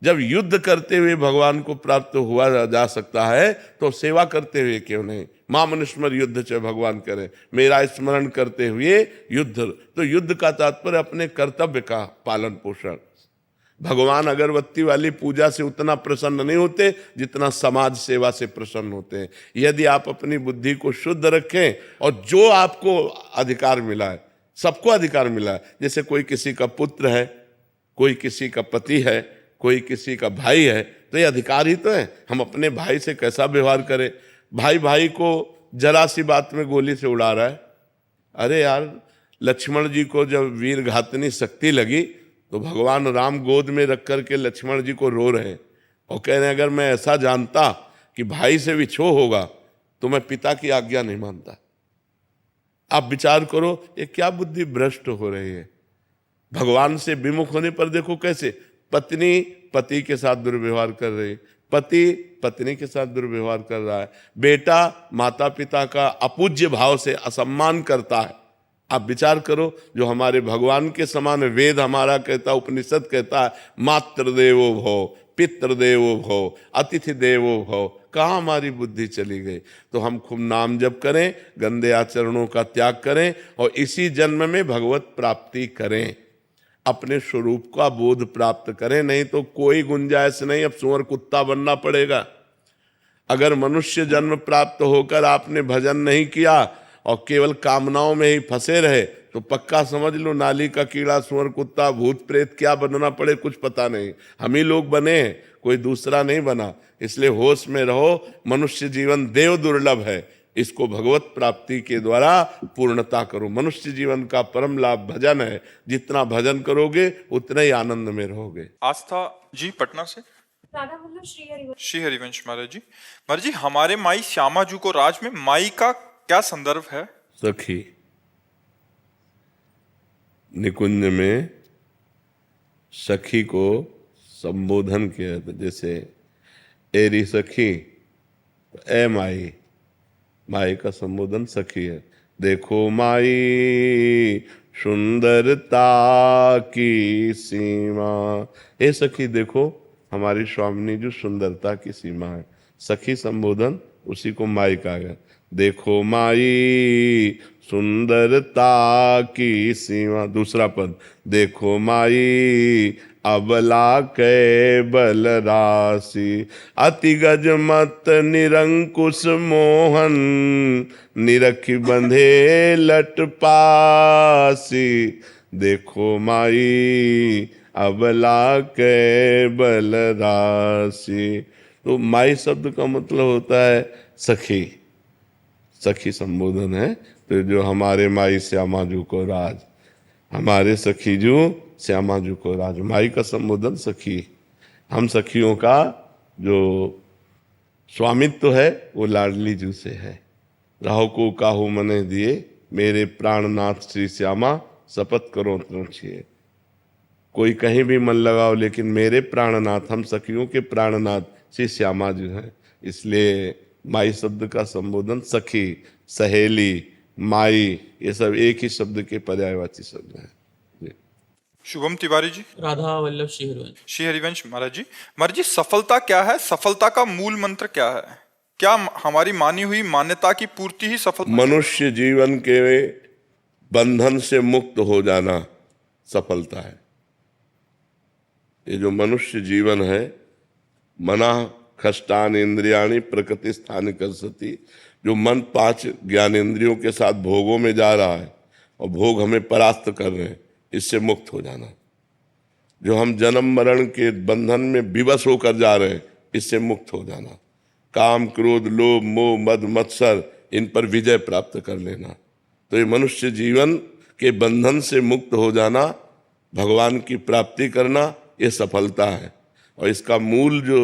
जब युद्ध करते हुए भगवान को प्राप्त हुआ जा सकता है तो सेवा करते हुए क्यों नहीं। मां मनुस्मर युद्ध च भगवान करे, मेरा स्मरण करते हुए युद्ध। तो युद्ध का तात्पर्य अपने कर्तव्य का पालन पोषण। भगवान अगरबत्ती वाली पूजा से उतना प्रसन्न नहीं होते जितना समाज सेवा से प्रसन्न होते हैं। यदि आप अपनी बुद्धि को शुद्ध रखें और जो आपको अधिकार मिला है, सबको अधिकार मिला है, जैसे कोई किसी का पुत्र है, कोई किसी का पति है, कोई किसी का भाई है, तो ये अधिकार ही तो है। हम अपने भाई से कैसा व्यवहार करें। भाई भाई को जरा सी बात में गोली से उड़ा रहा है। अरे यार, लक्ष्मण जी को जब वीर घातनी शक्ति लगी तो भगवान राम गोद में रख करके लक्ष्मण जी को रो रहे हैं और कह रहे हैं अगर मैं ऐसा जानता कि भाई से विछोह होगा तो मैं पिता की आज्ञा नहीं मानता। आप विचार करो ये क्या बुद्धि भ्रष्ट हो रही है। भगवान से विमुख होने पर देखो कैसे पत्नी पति के साथ दुर्व्यवहार कर रही है, पति पत्नी के साथ दुर्व्यवहार कर रहा है, बेटा माता पिता का अपूज्य भाव से असम्मान करता है। आप विचार करो, जो हमारे भगवान के समान वेद हमारा कहता, उपनिषद कहता है मातृ देवो भव, पितृ देवो भव, अतिथि देवो भव, कहाँ हमारी बुद्धि चली गई। तो हम खूब नाम जप करें, गंदे आचरणों का त्याग करें और इसी जन्म में भगवत प्राप्ति करें, अपने स्वरूप का बोध प्राप्त करें। नहीं तो कोई गुंजाइश नहीं, अब सुअर कुत्ता बनना पड़ेगा। अगर मनुष्य जन्म प्राप्त होकर आपने भजन नहीं किया और केवल कामनाओं में ही फंसे रहे तो पक्का समझ लो नाली का कीड़ा, सुअर कुत्ता, भूत प्रेत क्या बनना पड़े कुछ पता नहीं। हम ही लोग बने हैं, कोई दूसरा नहीं बना। इसलिए होश में रहो, मनुष्य जीवन देव दुर्लभ है, इसको भगवत प्राप्ति के द्वारा पूर्णता करो। मनुष्य जीवन का परम लाभ भजन है, जितना भजन करोगे उतना ही आनंद में रहोगे। आस्था जी पटना से। राधा वल्लभ श्री हरिवंश। श्री हरिवंश महाराज जी। महाराज जी, हमारे माई श्यामा जी को राज में माई का क्या संदर्भ है? सखी, निकुंज में सखी को संबोधन किया था, जैसे एरी सखी, ए माई, माई का संबोधन सखी है। देखो माई सुंदरता की सीमा, ए सखी देखो हमारी स्वामिनी जो सुंदरता की सीमा है। सखी संबोधन उसी को माई कहा गया। देखो माई सुंदरता की सीमा। दूसरा पद, देखो माई अबला के बल राशि, अति गज मत निरंकुश मोहन, निरखी बंधे लट पासी। देखो माई अबला के बल राशि। तो माई शब्द का मतलब होता है सखी, सखी संबोधन है। तो जो हमारे माई श्यामाजू को राज, हमारे सखी जू श्यामाजू को राज, माई का संबोधन सखी। हम सखियों का जो स्वामित्व है वो लाडली जू से है। राहो को काहू मने दिए, मेरे प्राणनाथ श्री श्यामा शपथ करो तृछिए। कोई कहीं भी मन लगाओ, लेकिन मेरे प्राणनाथ, हम सखियों के प्राणनाथ श्री श्यामा जी हैं। इसलिए माई शब्द का संबोधन सखी, सहेली, माई, ये सब एक ही शब्द के पर्यायवाची शब्द हैं। शुभम तिवारी जी। राधा वल्लभ श्री हरिवंश। श्री हरिवंश महाराज जी। महाराज जी, सफलता क्या है? सफलता का मूल मंत्र क्या है? क्या हमारी मानी हुई मान्यता की पूर्ति ही सफलता? मनुष्य जीवन के बंधन से मुक्त हो जाना सफलता है। ये जो मनुष्य जीवन है, मना खष्टान इंद्रियाणी प्रकृति स्थान करसती, जो मन 5 ज्ञानेंद्रियों के साथ भोगों में जा रहा है और भोग हमें परास्त कर रहे हैं, इससे मुक्त हो जाना। जो हम जन्म मरण के बंधन में विवश होकर जा रहे हैं, इससे मुक्त हो जाना। काम, क्रोध, लोभ, मोह, मद, मत्सर, इन पर विजय प्राप्त कर लेना। तो ये मनुष्य जीवन के बंधन से मुक्त हो जाना भगवान की प्राप्ति करना ये सफलता है। और इसका मूल जो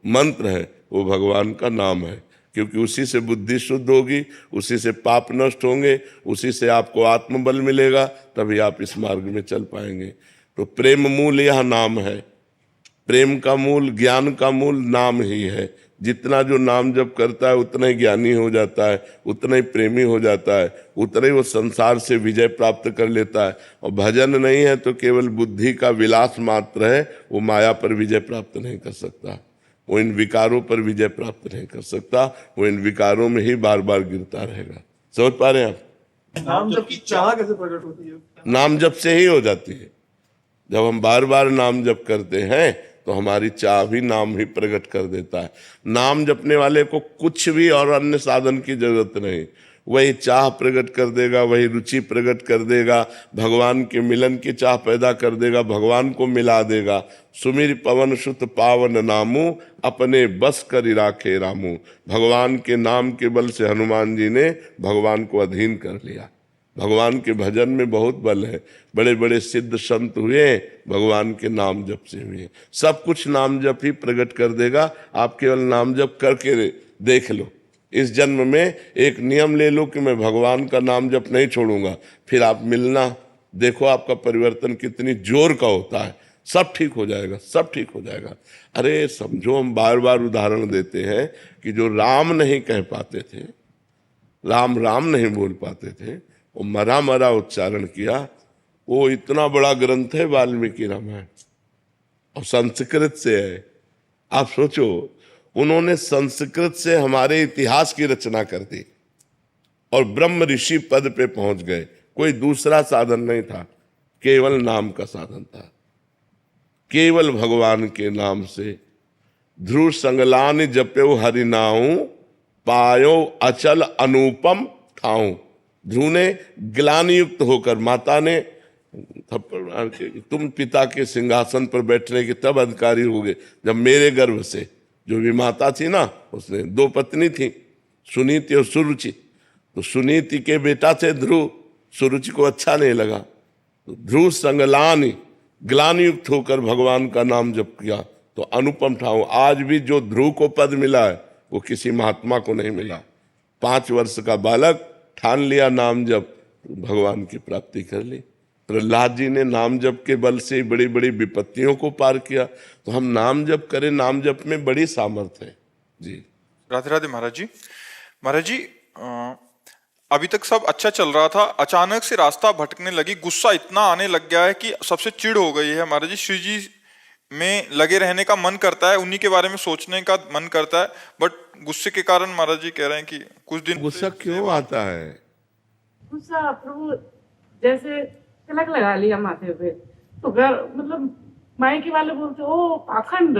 मंत्र है वो भगवान का नाम है, क्योंकि उसी से बुद्धि शुद्ध होगी, उसी से पाप नष्ट होंगे, उसी से आपको आत्मबल मिलेगा, तभी आप इस मार्ग में चल पाएंगे। तो प्रेम मूल यह नाम है। प्रेम का मूल, ज्ञान का मूल नाम ही है। जितना जो नाम जप करता है उतना ही ज्ञानी हो जाता है, उतना ही प्रेमी हो जाता है, उतना ही वो संसार से विजय प्राप्त कर लेता है। और भजन नहीं है तो केवल बुद्धि का विलास मात्र है, वो माया पर विजय प्राप्त नहीं कर सकता, वो इन विकारों पर विजय प्राप्त नहीं कर सकता, वो इन विकारों में ही बार बार गिरता रहेगा। समझ पा रहे हैं आप? नाम जप की चाह कैसे प्रकट होती है? नाम जप से ही हो जाती है। जब हम बार बार नाम जप करते हैं तो हमारी चाह भी नाम ही प्रकट कर देता है। नाम जपने वाले को कुछ भी और अन्य साधन की जरूरत नहीं, वही चाह प्रकट कर देगा, वही रुचि प्रकट कर देगा, भगवान के मिलन की चाह पैदा कर देगा, भगवान को मिला देगा। सुमिर पवन सुत पावन नामू, अपने बस कर राखे रामू। भगवान के नाम के बल से हनुमान जी ने भगवान को अधीन कर लिया। भगवान के भजन में बहुत बल है। बड़े बड़े सिद्ध संत हुए भगवान के नाम जप से हुए। सब कुछ नाम जप ही प्रकट कर देगा। आप केवल नाम जप करके देख लो। इस जन्म में एक नियम ले लो कि मैं भगवान का नाम जप नहीं छोड़ूंगा, फिर आप मिलना देखो, आपका परिवर्तन कितनी जोर का होता है। सब ठीक हो जाएगा, सब ठीक हो जाएगा। अरे समझो, हम बार बार उदाहरण देते हैं कि जो राम नहीं कह पाते थे, राम राम नहीं बोल पाते थे, वो मरा मरा उच्चारण किया। वो इतना बड़ा ग्रंथ है वाल्मीकि रामायण, और संस्कृत से है। आप सोचो, उन्होंने संस्कृत से हमारे इतिहास की रचना कर दी और ब्रह्म ऋषि पद पे पहुंच गए। कोई दूसरा साधन नहीं था, केवल नाम का साधन था। केवल भगवान के नाम से ध्रुव संगलान जप्यो हरिनाऊ, पायो अचल अनुपम ठाऊ। ध्रुव ने ग्लानि युक्त होकर, माता ने थप्पड़ मार के, तुम पिता के सिंहासन पर बैठने के तब अधिकारी हो गए जब मेरे गर्भ से, जो भी माता थी ना, उसने 2 पत्नी थी, सुनीति और सुरुचि। तो सुनीति के बेटा थे ध्रुव, सुरुचि को अच्छा नहीं लगा, तो ध्रुव संगलानि ग्लानि युक्त होकर भगवान का नाम जप किया तो अनुपम ठाऊ। आज भी जो ध्रुव को पद मिला है वो किसी महात्मा को नहीं मिला। 5 वर्ष का बालक ठान लिया नाम जप, भगवान की प्राप्ति कर ली। प्रहलाद जी ने नाम जप के बल से बड़ी बड़ी विपत्तियों को पार किया। तो हम नाम जप करें, नाम जप में बड़ी सामर्थ्य है जी। राधे राधे महाराज जी। महाराज जी, अभी तक सब अच्छा चल रहा था, अचानक से रास्ता भटकने लगी, गुस्सा इतना आने लग गया है कि सबसे चिढ़ हो गई है। महाराज जी, श्री जी में लगे रहने का मन करता है, उन्हीं के बारे में सोचने का मन करता है, बट गुस्से के कारण महाराज जी कह रहे हैं कि कुछ दिन। गुस्सा क्यों आता है? गुस्सा प्रभु जैसे तिलक लगा लिया माथे पे, तो घर मतलब मायके वाले बोलते ओ पाखंड,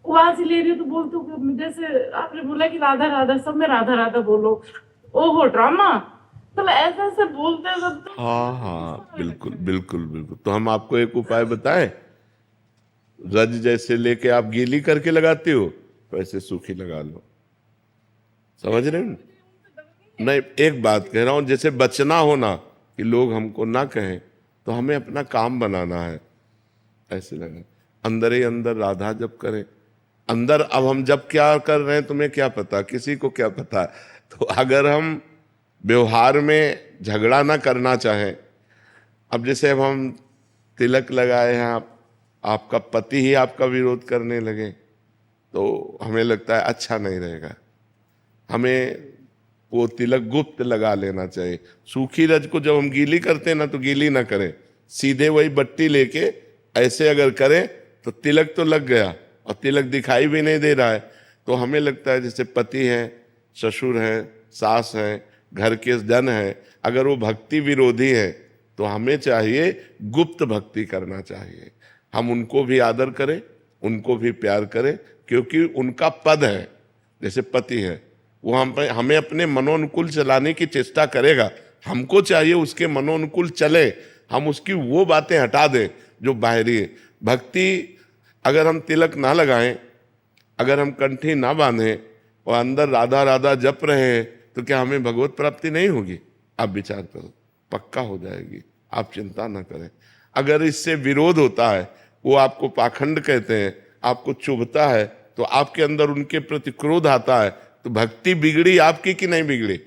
उबासी ले रही हो तो बोलते हो, जैसे आपने बोला कि राधा राधा, सब में राधा राधा बोलो, ओहो ड्रामा, तो ऐसे ऐसे बोलते हैं सब। तो हाँ, बिल्कुल बिल्कुल बिल्कुल। तो हम आपको एक उपाय बताएं, रज जैसे लेके आप गीली करके लगाते हो वैसे सूखी लगा लो। समझ रहे हो? नहीं, एक बात कह रहा हूं, जैसे बचना हो ना कि लोग हमको ना कहें, तो हमें अपना काम बनाना है। ऐसे लगा अंदर ही अंदर राधा जप करें अंदर। अब हम जब क्या कर रहे हैं तुम्हें क्या पता, किसी को क्या पता। तो अगर हम व्यवहार में झगड़ा ना करना चाहें, अब जैसे अब हम तिलक लगाए हैं, आपका पति ही आपका विरोध करने लगे तो हमें लगता है अच्छा नहीं रहेगा। हमें वो तिलक गुप्त लगा लेना चाहिए। सूखी रज को जब हम गीली करते हैं ना, तो गीली ना करें, सीधे वही बट्टी लेके ऐसे अगर करें तो तिलक तो लग गया और तिलक दिखाई भी नहीं दे रहा है। तो हमें लगता है जैसे पति हैं, ससुर हैं, सास हैं, घर के जन हैं, अगर वो भक्ति विरोधी हैं तो हमें चाहिए गुप्त भक्ति करना चाहिए। हम उनको भी आदर करें, उनको भी प्यार करें, क्योंकि उनका पद है। जैसे पति है, वो हमें अपने मनोनुकूल चलाने की चेष्टा करेगा, हमको चाहिए उसके मनोनुकूल चले, हम उसकी वो बातें हटा दें जो बाहरी है। भक्ति अगर हम तिलक ना लगाएं, अगर हम कंठी ना बांधें और अंदर राधा राधा जप रहे हैं, तो क्या हमें भगवत प्राप्ति नहीं होगी? आप विचार करो, पक्का हो जाएगी, आप चिंता ना करें। अगर इससे विरोध होता है, वो आपको पाखंड कहते हैं, आपको चुभता है, तो आपके अंदर उनके प्रति क्रोध आता है, तो भक्ति बिगड़ी आपकी कि नहीं बिगड़ी?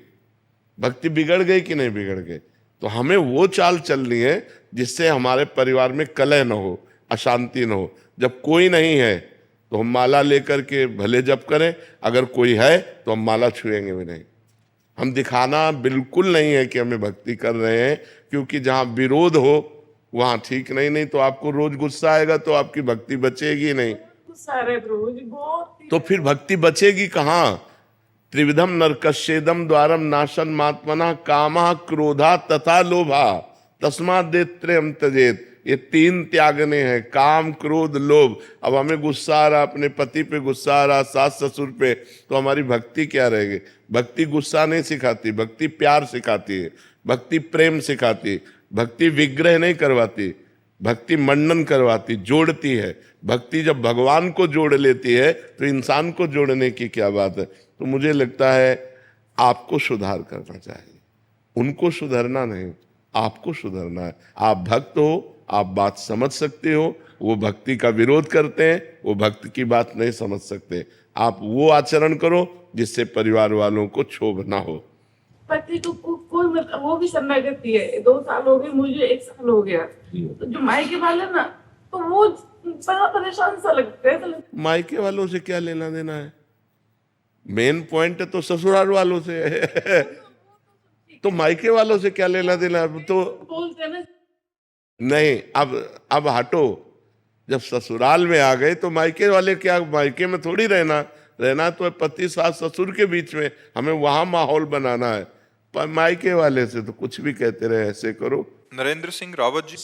भक्ति बिगड़ गई कि नहीं बिगड़ गई? तो हमें वो चाल चलनी है जिससे हमारे परिवार में कलह न हो, अशांति न हो। जब कोई नहीं है तो हम माला लेकर के भले जप करें, अगर कोई है तो हम माला छुएंगे भी नहीं। हम दिखाना बिल्कुल नहीं है कि हमें भक्ति कर रहे हैं, क्योंकि जहाँ विरोध हो वहाँ ठीक नहीं तो आपको रोज गुस्सा आएगा तो आपकी भक्ति बचेगी नहीं। गुस्सा आ रहे प्रभु जी बहुत। तो फिर भक्ति बचेगी कहाँ? त्रिविधम नरकस्येदम द्वारम नाशन मात्मना कामा क्रोधा तथा लोभा तस्मात् देत्रयम् त्यजेत। ये 3 त्यागने हैं, काम क्रोध लोभ। अब हमें गुस्सा आ रहा, अपने पति पे गुस्सा आ रहा, सास ससुर पे, तो हमारी भक्ति क्या रहेगी? भक्ति गुस्सा नहीं सिखाती, भक्ति प्यार सिखाती है, भक्ति प्रेम सिखाती है, भक्ति विग्रह नहीं करवाती, भक्ति मंडन करवाती, जोड़ती है। भक्ति जब भगवान को जोड़ लेती है तो इंसान को जोड़ने की क्या बात है? तो मुझे लगता है आपको सुधार करना चाहिए, उनको सुधरना नहीं, आपको सुधरना है। आप भक्त हो, आप बात समझ सकते हो, वो भक्ति का विरोध करते हैं, वो भक्त की बात नहीं समझ सकते। आप वो आचरण करो जिससे परिवार वालों को क्षोभ ना हो। पति को कोई मतलब वो भी शरणागति है, 2 साल हो गए, मुझे 1 साल हो गया। तो जो मायके वाले ना, तो वो बड़ा परेशान सा लगता है। मायके वालों से क्या लेना देना है? मेन पॉइंट तो ससुराल वालों से है। तो मायके वालों से क्या लेना देना है? तो बोलते हैं ना नहीं, अब हटो। जब ससुराल में आ गए तो मायके वाले क्या, मायके में थोड़ी रहना तो पति सास ससुर के बीच में, हमें वहां माहौल बनाना है। पर मायके वाले से तो कुछ भी कहते रहे, ऐसे करो। नरेंद्र सिंह रावत जी।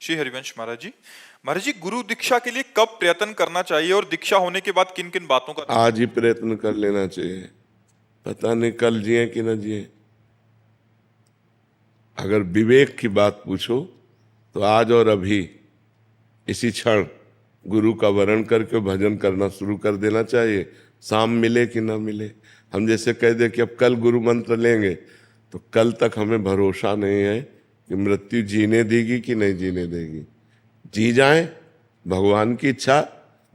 श्री हरिवंश महाराज जी, गुरु दीक्षा के लिए कब प्रयत्न करना चाहिए और दीक्षा होने के बाद किन किन बातों का? आज ही प्रयत्न कर लेना चाहिए, पता नहीं कल जिए कि न जिए। अगर विवेक की बात पूछो तो आज और अभी इसी क्षण गुरु का वरण करके भजन करना शुरू कर देना चाहिए, शाम मिले कि ना मिले। हम जैसे कह दे कि अब कल गुरु मंत्र लेंगे, तो कल तक हमें भरोसा नहीं है कि मृत्यु जीने देगी कि नहीं जीने देगी। जी जाए भगवान की इच्छा,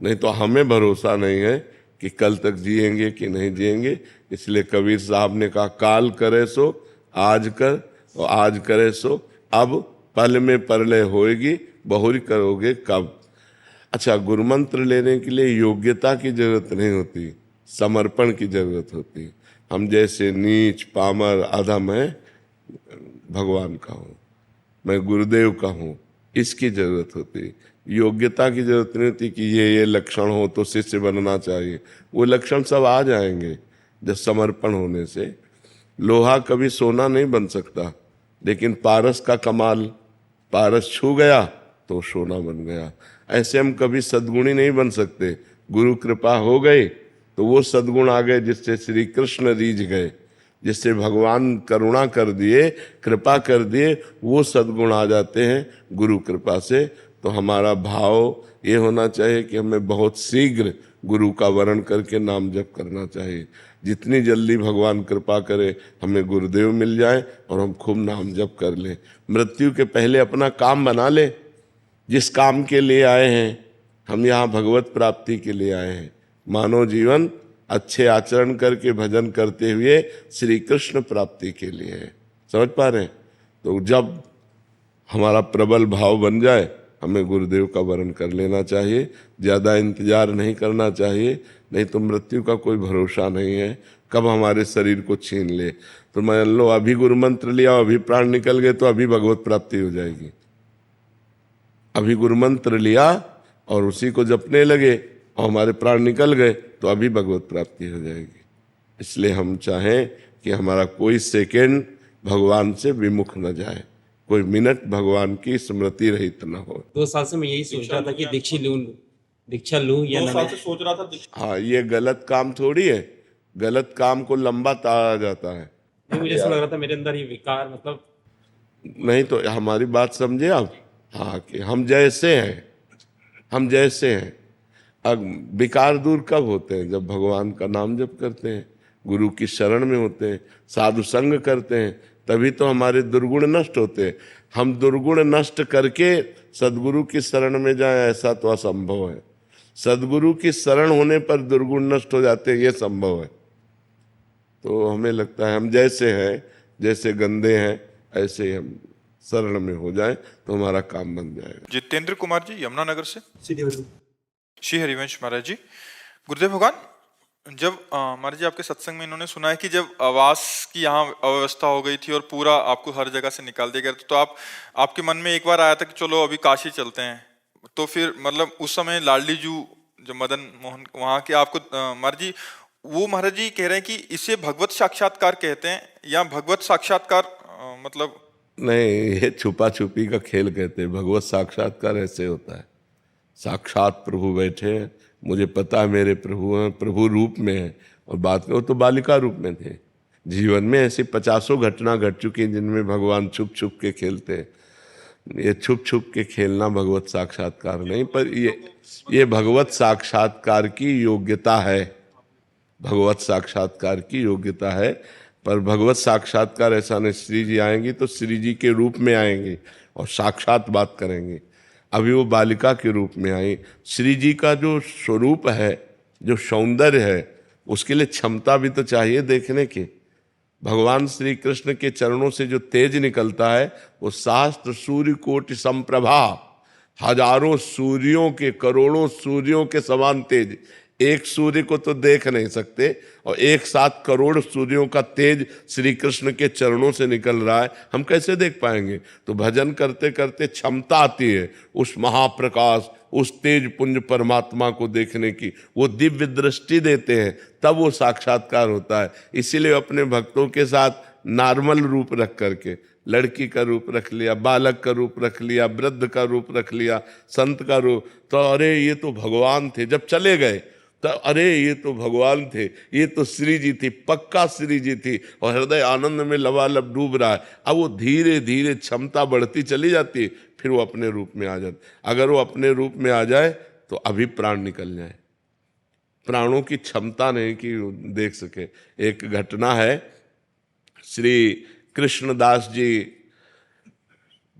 नहीं तो हमें भरोसा नहीं है कि कल तक जिएंगे कि नहीं जिएंगे। इसलिए कबीर साहब ने कहा, काल करे सो आज कर और आज करे सो अब, पल में परलय होएगी बहुरी करोगे कब। अच्छा, गुरु मंत्र लेने के लिए योग्यता की जरूरत नहीं होती, समर्पण की जरूरत होती। हम जैसे नीच पामर अधम है, भगवान का हूँ, मैं गुरुदेव का हूँ, इसकी जरूरत होती। योग्यता की जरूरत नहीं होती कि ये लक्षण हो तो शिष्य बनना चाहिए। वो लक्षण सब आ जाएंगे जब समर्पण होने से। लोहा कभी सोना नहीं बन सकता, लेकिन पारस का कमाल, पारस छू गया तो सोना बन गया। ऐसे हम कभी सद्गुणी नहीं बन सकते। गुरु कृपा हो गई तो वो सद्गुण आ गए जिससे श्री कृष्ण रीझ गए, जिससे भगवान करुणा कर दिए, कृपा कर दिए, वो सद्गुण आ जाते हैं गुरु कृपा से। तो हमारा भाव ये होना चाहिए कि हमें बहुत शीघ्र गुरु का वरण करके नाम जप करना चाहिए। जितनी जल्दी भगवान कृपा करे हमें गुरुदेव मिल जाए और हम खूब नाम जप कर लें। मृत्यु के पहले अपना काम बना ले, जिस काम के लिए आए हैं। हम यहाँ भगवत प्राप्ति के लिए आए हैं। मानव जीवन अच्छे आचरण करके भजन करते हुए श्री कृष्ण प्राप्ति के लिए है। समझ पा रहे हैं? तो जब हमारा प्रबल भाव बन जाए, हमें गुरुदेव का वरण कर लेना चाहिए, ज़्यादा इंतजार नहीं करना चाहिए, नहीं तो मृत्यु का कोई भरोसा नहीं है, कब हमारे शरीर को छीन ले। तो मान लो अभी गुरु मंत्र लिया, अभी प्राण निकल गए तो अभी भगवत प्राप्ति हो जाएगी। अभी गुरु मंत्र लिया और उसी को जपने लगे और हमारे प्राण निकल गए तो अभी भगवत प्राप्ति हो जाएगी। इसलिए हम चाहें कि हमारा कोई सेकंड भगवान से विमुख न जाए, कोई मिनट भगवान की स्मृति रहित न हो। 2 साल से मैं यही सोच रहा था कि दीक्षा लूं या 2 साल से सोच रहा था। हाँ, ये गलत काम थोड़ी है, गलत काम को लंबा ताड़ा जाता है। मुझे ऐसा लग रहा था मेरे अंदर ये विकार, मतलब नहीं तो हमारी बात समझे आप। हाँ, कि हम जैसे हैं। अब विकार दूर कब होते हैं? जब भगवान का नाम जप करते हैं, गुरु की शरण में होते हैं, साधु संग करते हैं, तभी तो हमारे दुर्गुण नष्ट होते हैं। हम दुर्गुण नष्ट करके सदगुरु की शरण में जाएं, ऐसा तो असंभव है। सदगुरु की शरण होने पर दुर्गुण नष्ट हो जाते हैं, ये संभव है। तो हमें लगता है हम जैसे हैं, जैसे गंदे हैं, ऐसे ही हम शरण में हो जाएं तो हमारा काम बन जाएगा। जितेंद्र कुमार जी यमुनानगर से। श्री श्री हरिवंश महाराज जी, गुरुदेव भगवान, जब महाराज जी आपके सत्संग में इन्होंने सुना है कि जब आवास की यहाँ अव्यवस्था हो गई थी और पूरा आपको हर जगह से निकाल दिया गया, तो आपके मन में एक बार आया था कि चलो अभी काशी चलते हैं। तो फिर मतलब उस समय लाडली जू जो मदन मोहन वहाँ के आपको महाराज जी, वो महाराज जी कह रहे हैं कि इसे भगवत साक्षात्कार कहते हैं, या भगवत साक्षात्कार मतलब नहीं, ये छुपा छुपी का खेल कहते हैं। भगवत साक्षात्कार ऐसे होता है, साक्षात प्रभु बैठे हैं, मुझे पता है मेरे प्रभु हैं, प्रभु रूप में है। और बात में वो तो बालिका रूप में थे। जीवन में ऐसी 50 घटना घट चुकी हैं जिनमें भगवान छुप छुप के खेलते हैं। ये छुप छुप के खेलना भगवत साक्षात्कार नहीं, पर ये भगवत साक्षात्कार की योग्यता है। भगवत साक्षात्कार की योग्यता है, पर भगवत साक्षात्कार ऐसा नहीं। श्री जी आएंगी तो श्री जी के रूप में आएंगे और साक्षात बात करेंगे। अभी वो बालिका के रूप में आई। श्री जी का जो स्वरूप है, जो सौंदर्य है, उसके लिए क्षमता भी तो चाहिए देखने की। भगवान श्री कृष्ण के चरणों से जो तेज निकलता है वो सहस्त्र सूर्य कोटि संप्रभा, हजारों सूर्यों के, करोड़ों सूर्यों के समान तेज। एक सूर्य को तो देख नहीं सकते और एक साथ करोड़ सूर्यों का तेज श्री कृष्ण के चरणों से निकल रहा है, हम कैसे देख पाएंगे? तो भजन करते करते क्षमता आती है उस महाप्रकाश, उस तेज पुंज परमात्मा को देखने की। वो दिव्य दृष्टि देते हैं, तब वो साक्षात्कार होता है। इसीलिए अपने भक्तों के साथ नॉर्मल रूप रख करके, लड़की का रूप रख लिया, बालक का रूप रख लिया, वृद्ध का रूप रख लिया, संत का रूप, तो अरे ये तो भगवान थे। जब चले गए तो अरे ये तो भगवान थे, ये तो श्री जी थी, पक्का श्री जी थी, और हृदय आनंद में लबालब डूब रहा है। अब वो धीरे धीरे क्षमता बढ़ती चली जाती है, फिर वो अपने रूप में आ जाते। अगर वो अपने रूप में आ जाए तो अभी प्राण निकल जाए। प्राणों की क्षमता नहीं कि देख सके। एक घटना है, श्री कृष्णदास जी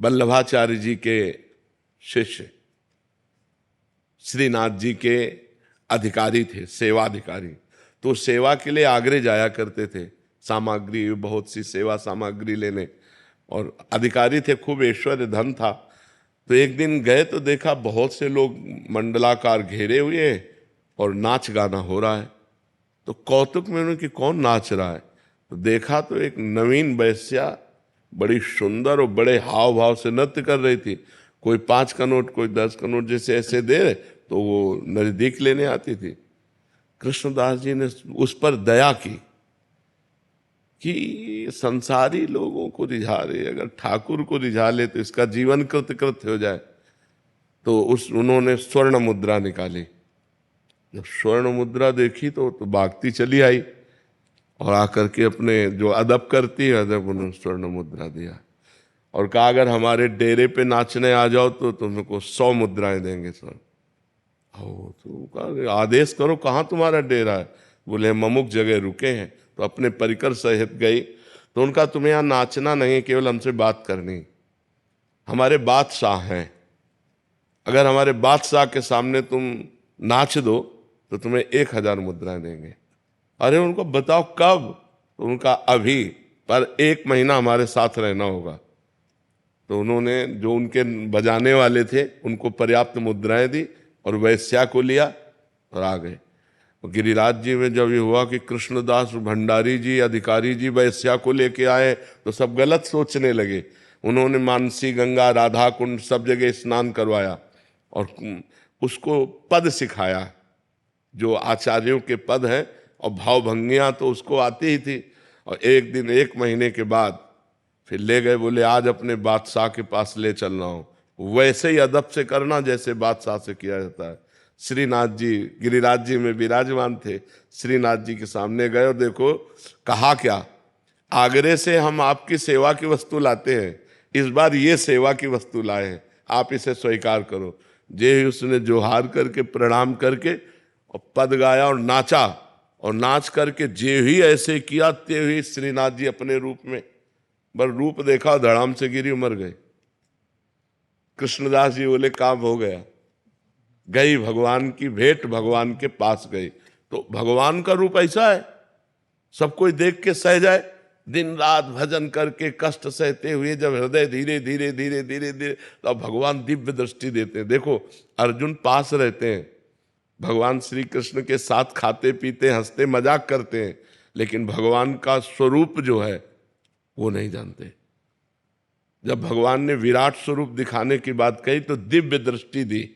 वल्लभाचार्य जी के शिष्य, श्रीनाथ जी के अधिकारी थे, सेवाधिकारी। तो सेवा के लिए आगरे जाया करते थे, सामग्री, बहुत सी सेवा सामग्री लेने, और अधिकारी थे, खूब ऐश्वर्य धन था। तो एक दिन गए तो देखा बहुत से लोग मंडलाकार घेरे हुए और नाच गाना हो रहा है। तो कौतुक में उन्होंने कि कौन नाच रहा है? तो देखा तो एक नवीन वैश्या बड़ी सुंदर और बड़े हाव भाव से नृत्य कर रही थी। कोई 5 का नोट, कोई 10 का नोट जैसे ऐसे दे तो वो नजदीक लेने आती थी। कृष्णदास जी ने उस पर दया की कि संसारी लोगों को रिझा रहे, अगर ठाकुर को रिझा ले तो इसका जीवन कृतकृत्य हो जाए। तो उन्होंने स्वर्ण मुद्रा निकाली। जब स्वर्ण मुद्रा देखी तो भागती चली आई और आकर के अपने जो अदब करती है, अदब उन्होंने स्वर्ण मुद्रा दिया और कहा अगर हमारे डेरे पे नाचने आ जाओ तो तुमको 100 मुद्राएं देंगे सर। तो कहा आदेश करो, कहाँ तुम्हारा डेरा है? बोले हम अमुक जगह रुके हैं। तो अपने परिकर सहित गई। तो उनका तुम्हें यहाँ नाचना नहीं, केवल हमसे बात करनी। हमारे बादशाह हैं, अगर हमारे बादशाह के सामने तुम नाच दो तो तुम्हें 1000 मुद्राएं देंगे। अरे उनको बताओ कब? तो उनका अभी, पर 1 महीना हमारे साथ रहना होगा। तो उन्होंने जो उनके बजाने वाले थे उनको पर्याप्त मुद्राएं दी और वैश्या को लिया और आ गए। गिरिराज जी में जब ये हुआ कि कृष्णदास भंडारी जी, अधिकारी जी वैश्या को लेके आए तो सब गलत सोचने लगे। उन्होंने मानसी गंगा, राधा कुंड सब जगह स्नान करवाया और उसको पद सिखाया, जो आचार्यों के पद हैं, और भाव भंगियाँ तो उसको आती ही थी। और एक दिन 1 महीने के बाद फिर ले गए, बोले आज अपने बादशाह के पास ले चल रहा हूँ, वैसे ही अदब से करना जैसे बादशाह से किया जाता है। श्रीनाथ जी गिरिराज जी में विराजमान थे, श्रीनाथ जी के सामने गए और देखो कहा क्या, आगरे से हम आपकी सेवा की वस्तु लाते हैं, इस बार ये सेवा की वस्तु लाए हैं, आप इसे स्वीकार करो। जे उसने जोहार करके प्रणाम करके और पद गाया और नाचा, और नाच करके जे ही ऐसे किया ते ही श्रीनाथ जी अपने रूप में बस रूप देखा और धड़ाम से गिरी, मर गए। कृष्णदास जी बोले काम हो गया, गई भगवान की भेंट, भगवान के पास गई। तो भगवान का रूप ऐसा है, सब कोई देख के सह जाए। दिन रात भजन करके कष्ट सहते हुए जब हृदय धीरे धीरे धीरे धीरे धीरे, तो भगवान दिव्य दृष्टि देते हैं। देखो अर्जुन पास रहते हैं, भगवान श्री कृष्ण के साथ खाते पीते हंसते मजाक करते हैं, लेकिन भगवान का स्वरूप जो है वो नहीं जानते। जब भगवान ने विराट स्वरूप दिखाने की बात कही तो दिव्य दृष्टि दी,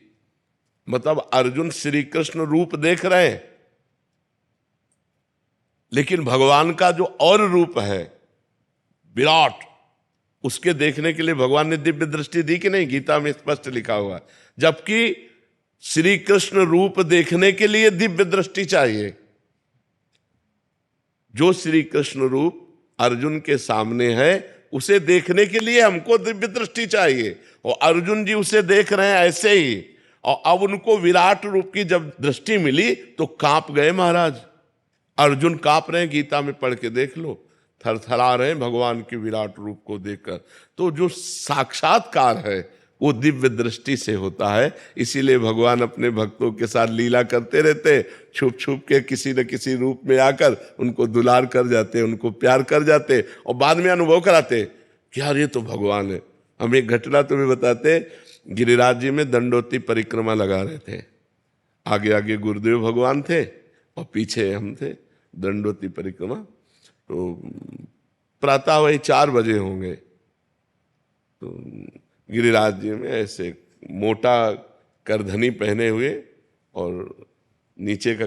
मतलब अर्जुन श्री कृष्ण रूप देख रहे हैं, लेकिन भगवान का जो और रूप है विराट, उसके देखने के लिए भगवान ने दिव्य दृष्टि दी कि नहीं? गीता में स्पष्ट लिखा हुआ है। जबकि श्री कृष्ण रूप देखने के लिए दिव्य दृष्टि चाहिए। जो श्री कृष्ण रूप अर्जुन के सामने है उसे देखने के लिए हमको दिव्य दृष्टि चाहिए, और अर्जुन जी उसे देख रहे हैं ऐसे ही। और अब उनको विराट रूप की जब दृष्टि मिली तो कांप गए महाराज। अर्जुन कांप रहे हैं, गीता में पढ़ के देख लो, थरथरा रहे हैं भगवान के विराट रूप को देखकर। तो जो साक्षात्कार है वो दिव्य दृष्टि से होता है। इसीलिए भगवान अपने भक्तों के साथ लीला करते रहते, छुप छुप के किसी न किसी रूप में आकर उनको दुलार कर जाते, उनको प्यार कर जाते, और बाद में अनुभव कराते कि यार ये तो भगवान है। हम एक घटना तुम्हें बताते, गिरिराज जी में दंडोती परिक्रमा लगा रहे थे। आगे आगे गुरुदेव भगवान थे और पीछे हम थे, दंडोती परिक्रमा। तो प्रातः वही 4 बजे होंगे, तो गिरिराज जी में ऐसे मोटा करधनी पहने हुए और नीचे का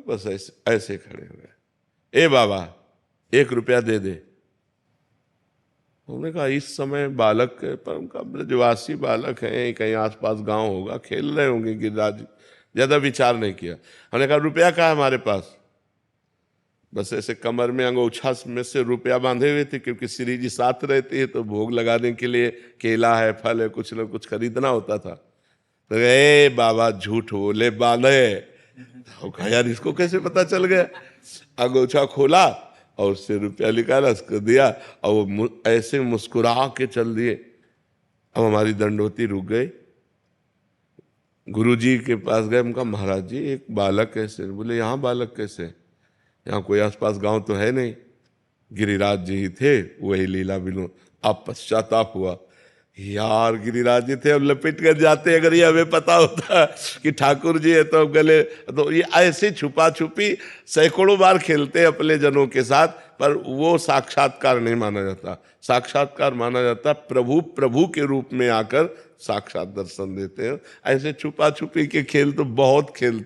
बस ऐसे खड़े हुए। ए बाबा 1 रुपया दे दे। उन्होंने कहा इस समय बालक है, पर उनका ब्रजवासी बालक है, कहीं आसपास गांव होगा, खेल रहे होंगे गिरिराज जी, ज्यादा विचार नहीं किया। हमने कहा रुपया कहाँ है हमारे पास? बस ऐसे कमर में अंगोछा में से रुपया बांधे हुए थे, क्योंकि श्री जी साथ रहती है तो भोग लगाने के लिए केला है, फल है, कुछ न कुछ खरीदना होता था। तो ए बाबा झूठ बोले बाले। तो कहा यार इसको कैसे पता चल गया? अंगोछा खोला और उससे रुपया निकाला, उसको दिया, और वो ऐसे मुस्कुरा के चल दिए। अब हमारी दंडोती रुक गई। गुरुजी के पास गए, उनका महाराज जी एक बालक कैसे? बोले यहाँ बालक कैसे? यहाँ कोई आसपास गांव तो है नहीं, गिरिराज जी ही थे, वही लीला विनोद। अब पश्चाताप हुआ, यार गिरिराज जी थे, अब लपेट कर जाते। अगर ये हमें पता होता कि ठाकुर जी है तो अब गले। तो ये ऐसे छुपा छुपी सैकड़ों बार खेलते अपने जनों के साथ, पर वो साक्षात्कार नहीं माना जाता। साक्षात्कार माना जाता प्रभु प्रभु के रूप में आकर साक्षात दर्शन देते हैं। ऐसे छुपा छुपी के खेल तो बहुत खेलते